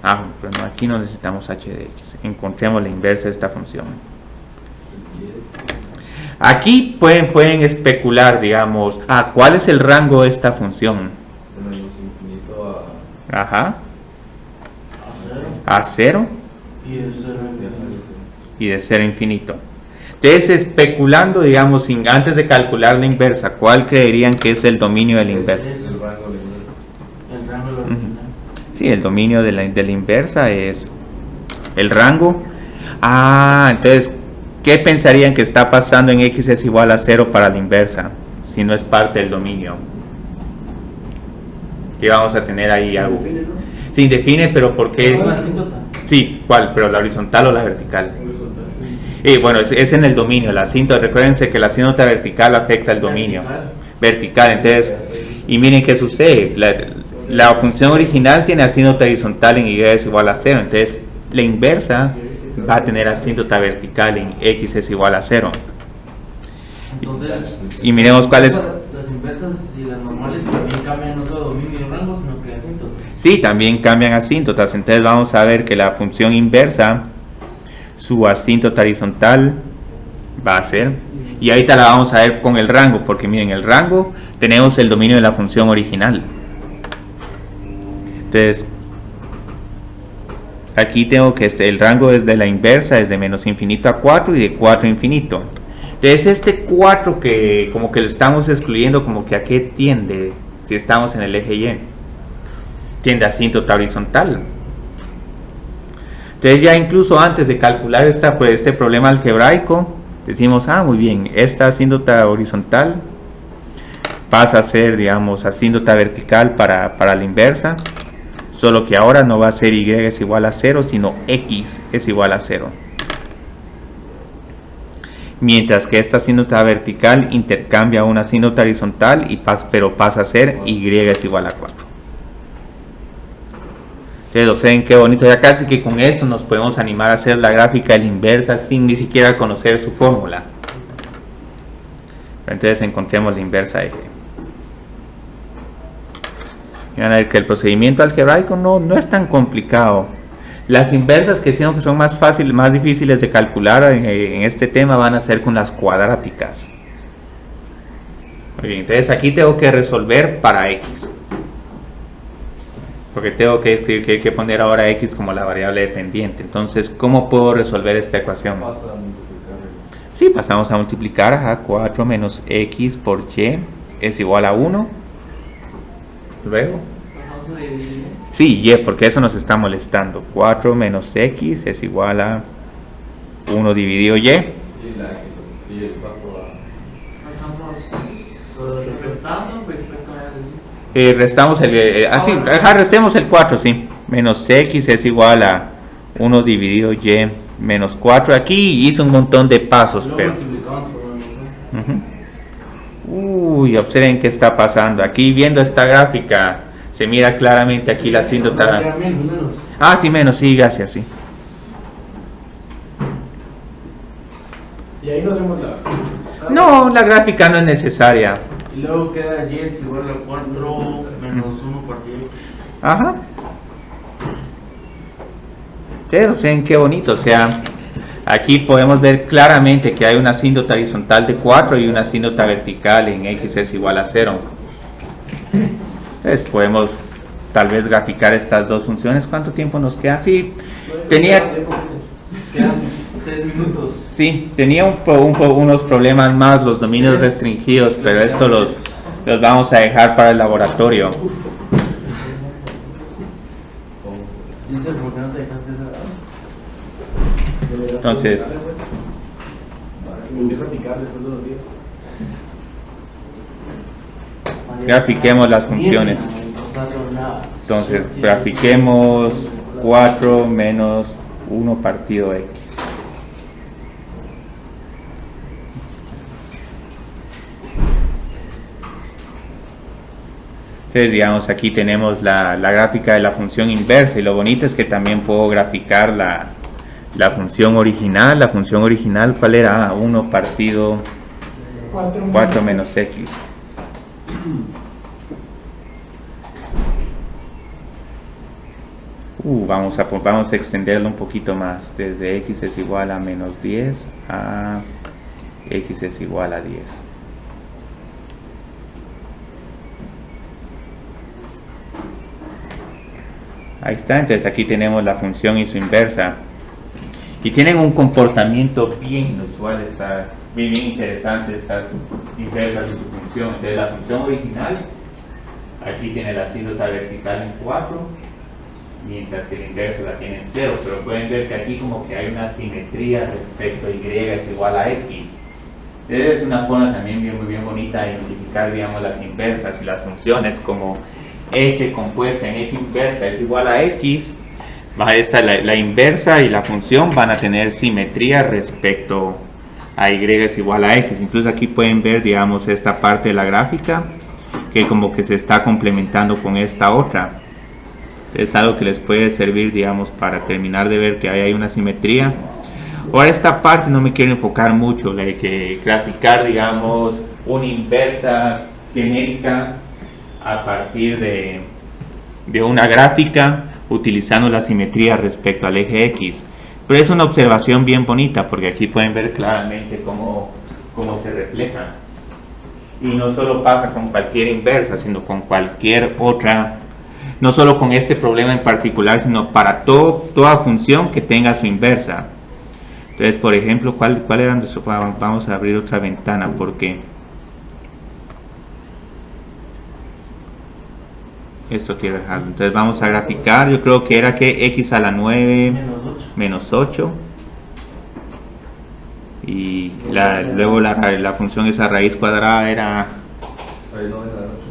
Pero no, aquí no necesitamos h de x. Encontremos la inversa de esta función. Aquí pueden especular, digamos, ¿cuál es el rango de esta función? De menos infinito a 0 y de 0 a infinito. Entonces, especulando, digamos, antes de calcular la inversa, ¿cuál creerían que es el dominio de la inversa? El rango de la inversa. Sí, el dominio de la inversa es el rango. Entonces, ¿qué pensarían que está pasando en x es igual a 0 para la inversa? Si no es parte del dominio. ¿Qué vamos a tener ahí? Algo. Se indefine, pero ¿por qué? Sí, ¿cuál? ¿Pero la horizontal o la vertical? Bueno, es en el dominio, la asíntota. Recuérdense que la asíntota vertical afecta el dominio vertical. Entonces, y miren qué sucede. La función original tiene asíntota horizontal en y es igual a 0. Entonces, la inversa va a tener asíntota vertical en x es igual a 0. Entonces, y miremos cuáles. Las inversas y las normales también cambian no solo dominio y rango, sino que asíntotas. Sí, también cambian asíntotas. Entonces, vamos a ver que la función inversa, su asíntota horizontal va a ser, y ahorita la vamos a ver con el rango, porque miren, el rango tenemos el dominio de la función original. Entonces aquí tengo que el rango es de la inversa, es de menos infinito a 4 y de 4 a infinito. Entonces este 4 que como que lo estamos excluyendo, como que a qué tiende, si estamos en el eje Y, tiende a asíntota horizontal. Entonces ya incluso antes de calcular este problema algebraico, decimos, muy bien, esta asíntota horizontal pasa a ser, digamos, asíntota vertical para la inversa, solo que ahora no va a ser Y es igual a 0, sino X es igual a 0. Mientras que esta asíntota vertical intercambia una asíntota horizontal, pero pasa a ser Y es igual a 4. Ustedes lo ven, qué bonito. Ya casi que con eso nos podemos animar a hacer la gráfica de la inversa sin ni siquiera conocer su fórmula. Entonces encontremos la inversa eje. Y van a ver que el procedimiento algebraico no es tan complicado. Las inversas que son más fáciles, más difíciles de calcular en este tema van a ser con las cuadráticas. Muy bien, entonces aquí tengo que resolver para X. Porque tengo que escribir que hay que poner ahora X como la variable dependiente. Entonces, ¿cómo puedo resolver esta ecuación? Sí, pasamos a multiplicar a 4 menos X por Y es igual a 1. Luego. Pasamos a dividir. Sí, Y, porque eso nos está molestando. 4 menos X es igual a 1 dividido Y. Y la X y el 4 Pasamos restando, pues restamos Restamos restemos el 4, sí. Menos X es igual a 1 dividido Y menos 4. Aquí hice un montón de pasos, pero... Uy, observen qué está pasando. Aquí viendo esta gráfica se mira claramente aquí la asíntota. Sí, menos, sí, gracias, sí. Y ahí no hacemos No, la gráfica no es necesaria. Y luego queda Y es igual a 4 menos 1 partido X. Ajá. Ustedes ven qué bonito, o sea, aquí podemos ver claramente que hay una asíntota horizontal de 4 y una asíntota vertical en X es igual a 0. Entonces podemos tal vez graficar estas dos funciones. ¿Cuánto tiempo nos queda? Sí, Quedan 6 minutos. Sí, tenía unos problemas más, los dominios restringidos, pero esto los vamos a dejar para el laboratorio. Dice, ¿por qué no te dejaste esa? Entonces, me empieza a picar después de los días. grafiquemos las funciones. Entonces, grafiquemos 4 menos 1 partido X. Entonces, digamos, aquí tenemos la gráfica de la función inversa, y lo bonito es que también puedo graficar la función original. La función original, ¿cuál era? 1 partido 4 menos X. Vamos a extenderlo un poquito más. Desde X es igual a menos 10 a X es igual a 10. Ahí está, entonces aquí tenemos la función y su inversa. Y tienen un comportamiento bien inusual, bien interesante estas inversas de su función. Entonces la función original, aquí tiene la asíntota vertical en 4, mientras que la inversa la tiene en 0. Pero pueden ver que aquí como que hay una simetría respecto a Y es igual a X. Entonces es una forma también muy bien bonita de identificar, digamos, las inversas y las funciones como eje compuesta en eje inversa es igual a X. La inversa y la función van a tener simetría respecto a Y es igual a X. Incluso aquí pueden ver, digamos, esta parte de la gráfica que como que se está complementando con esta otra. Es algo que les puede servir, digamos, para terminar de ver que hay una simetría. Ahora esta parte no me quiero enfocar mucho, la de que graficar, digamos, una inversa genérica a partir de una gráfica utilizando la simetría respecto al eje X. Pero es una observación bien bonita porque aquí pueden ver claramente cómo se refleja. Y no solo pasa con cualquier inversa, sino con cualquier otra, no solo con este problema en particular, sino para toda función que tenga su inversa. Entonces, por ejemplo, ¿cuál eran de esos? Vamos a abrir otra ventana porque esto quiero dejarlo. Entonces vamos a graficar. Yo creo que era que x a la 9 menos 8 y luego la función esa raíz cuadrada era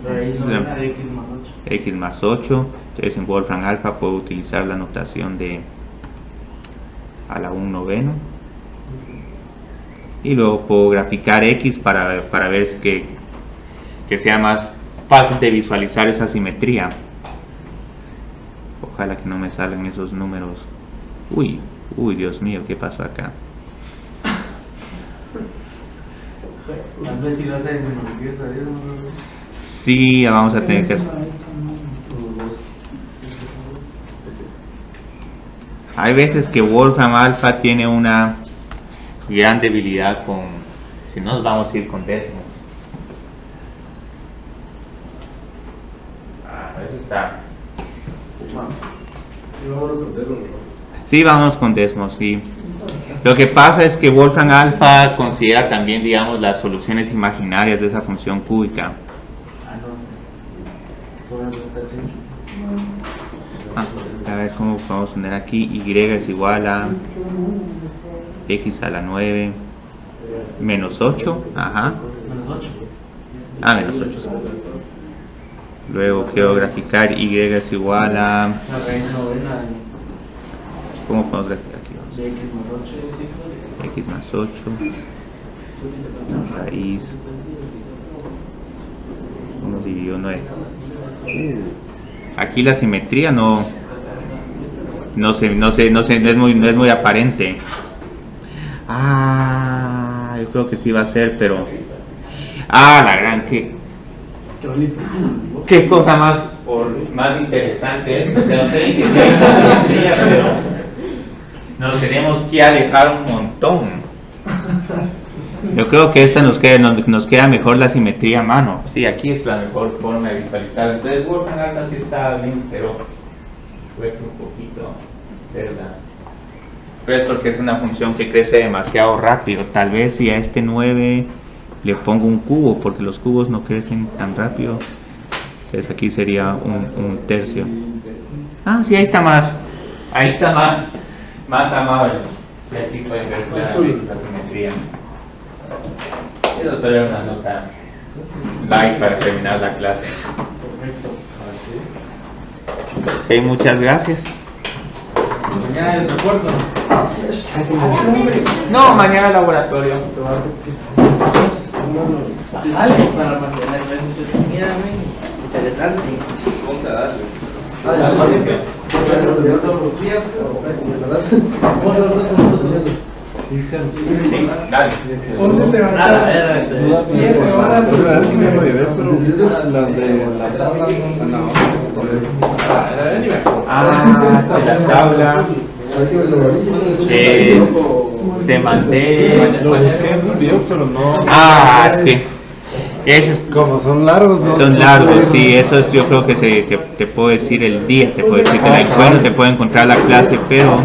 Raíz novena de x más 8. x más 8. Entonces en Wolfram Alpha puedo utilizar la notación de a la 1 noveno y luego puedo graficar x para ver que sea más fácil de visualizar esa simetría. Ojalá que no me salgan esos números. Uy, Dios mío, ¿qué pasó acá? Tal vez si lo hacen en menos 10 a 10, Sí, vamos a tener que hacer. Hay veces que Wolfram Alpha tiene una gran debilidad con, si no nos vamos a ir con décimos. Eso está. Sí, vamos con Desmos, sí. Lo que pasa es que Wolfram Alpha considera también, digamos, las soluciones imaginarias de esa función cúbica. A ver cómo podemos poner aquí. Y es igual a x a la 9 menos 8. Ajá. Menos 8. Luego quiero graficar y es igual a... ¿Cómo podemos graficar aquí? X más 8 raíz 1 dividido 9. Aquí la simetría no es muy aparente. Yo creo que sí va a ser, pero la gran qué cosa más interesante es. Pero nos tenemos que alejar un montón. Yo creo que esta nos queda mejor la simetría a mano. Sí, aquí es la mejor forma de visualizar. Entonces Wolfram Alpha sí está bien, pero cuesta un poquito, ¿verdad? Pero es porque es una función que crece demasiado rápido. Tal vez si a este 9 le pongo un cubo, porque los cubos no crecen tan rápido. Entonces aquí sería un tercio. Sí, ahí está más amable. Y aquí pueden ver claramente la simetría. Eso sería una nota light para terminar la clase. Ok, muchas gracias. Mañana el reporto. No, mañana el laboratorio. Algo para mantenerme entretenida, interesante. Vamos a darle. Dale. La tabla. Te mandé. Lo busqué en sus videos, pero no. Sí. Eso es, como son largos, ¿no? Son largos, sí, eso es, yo creo que te puedo decir el día, te puedo decir que la encuentro, te puedo encontrar la clase, pero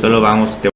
solo vamos,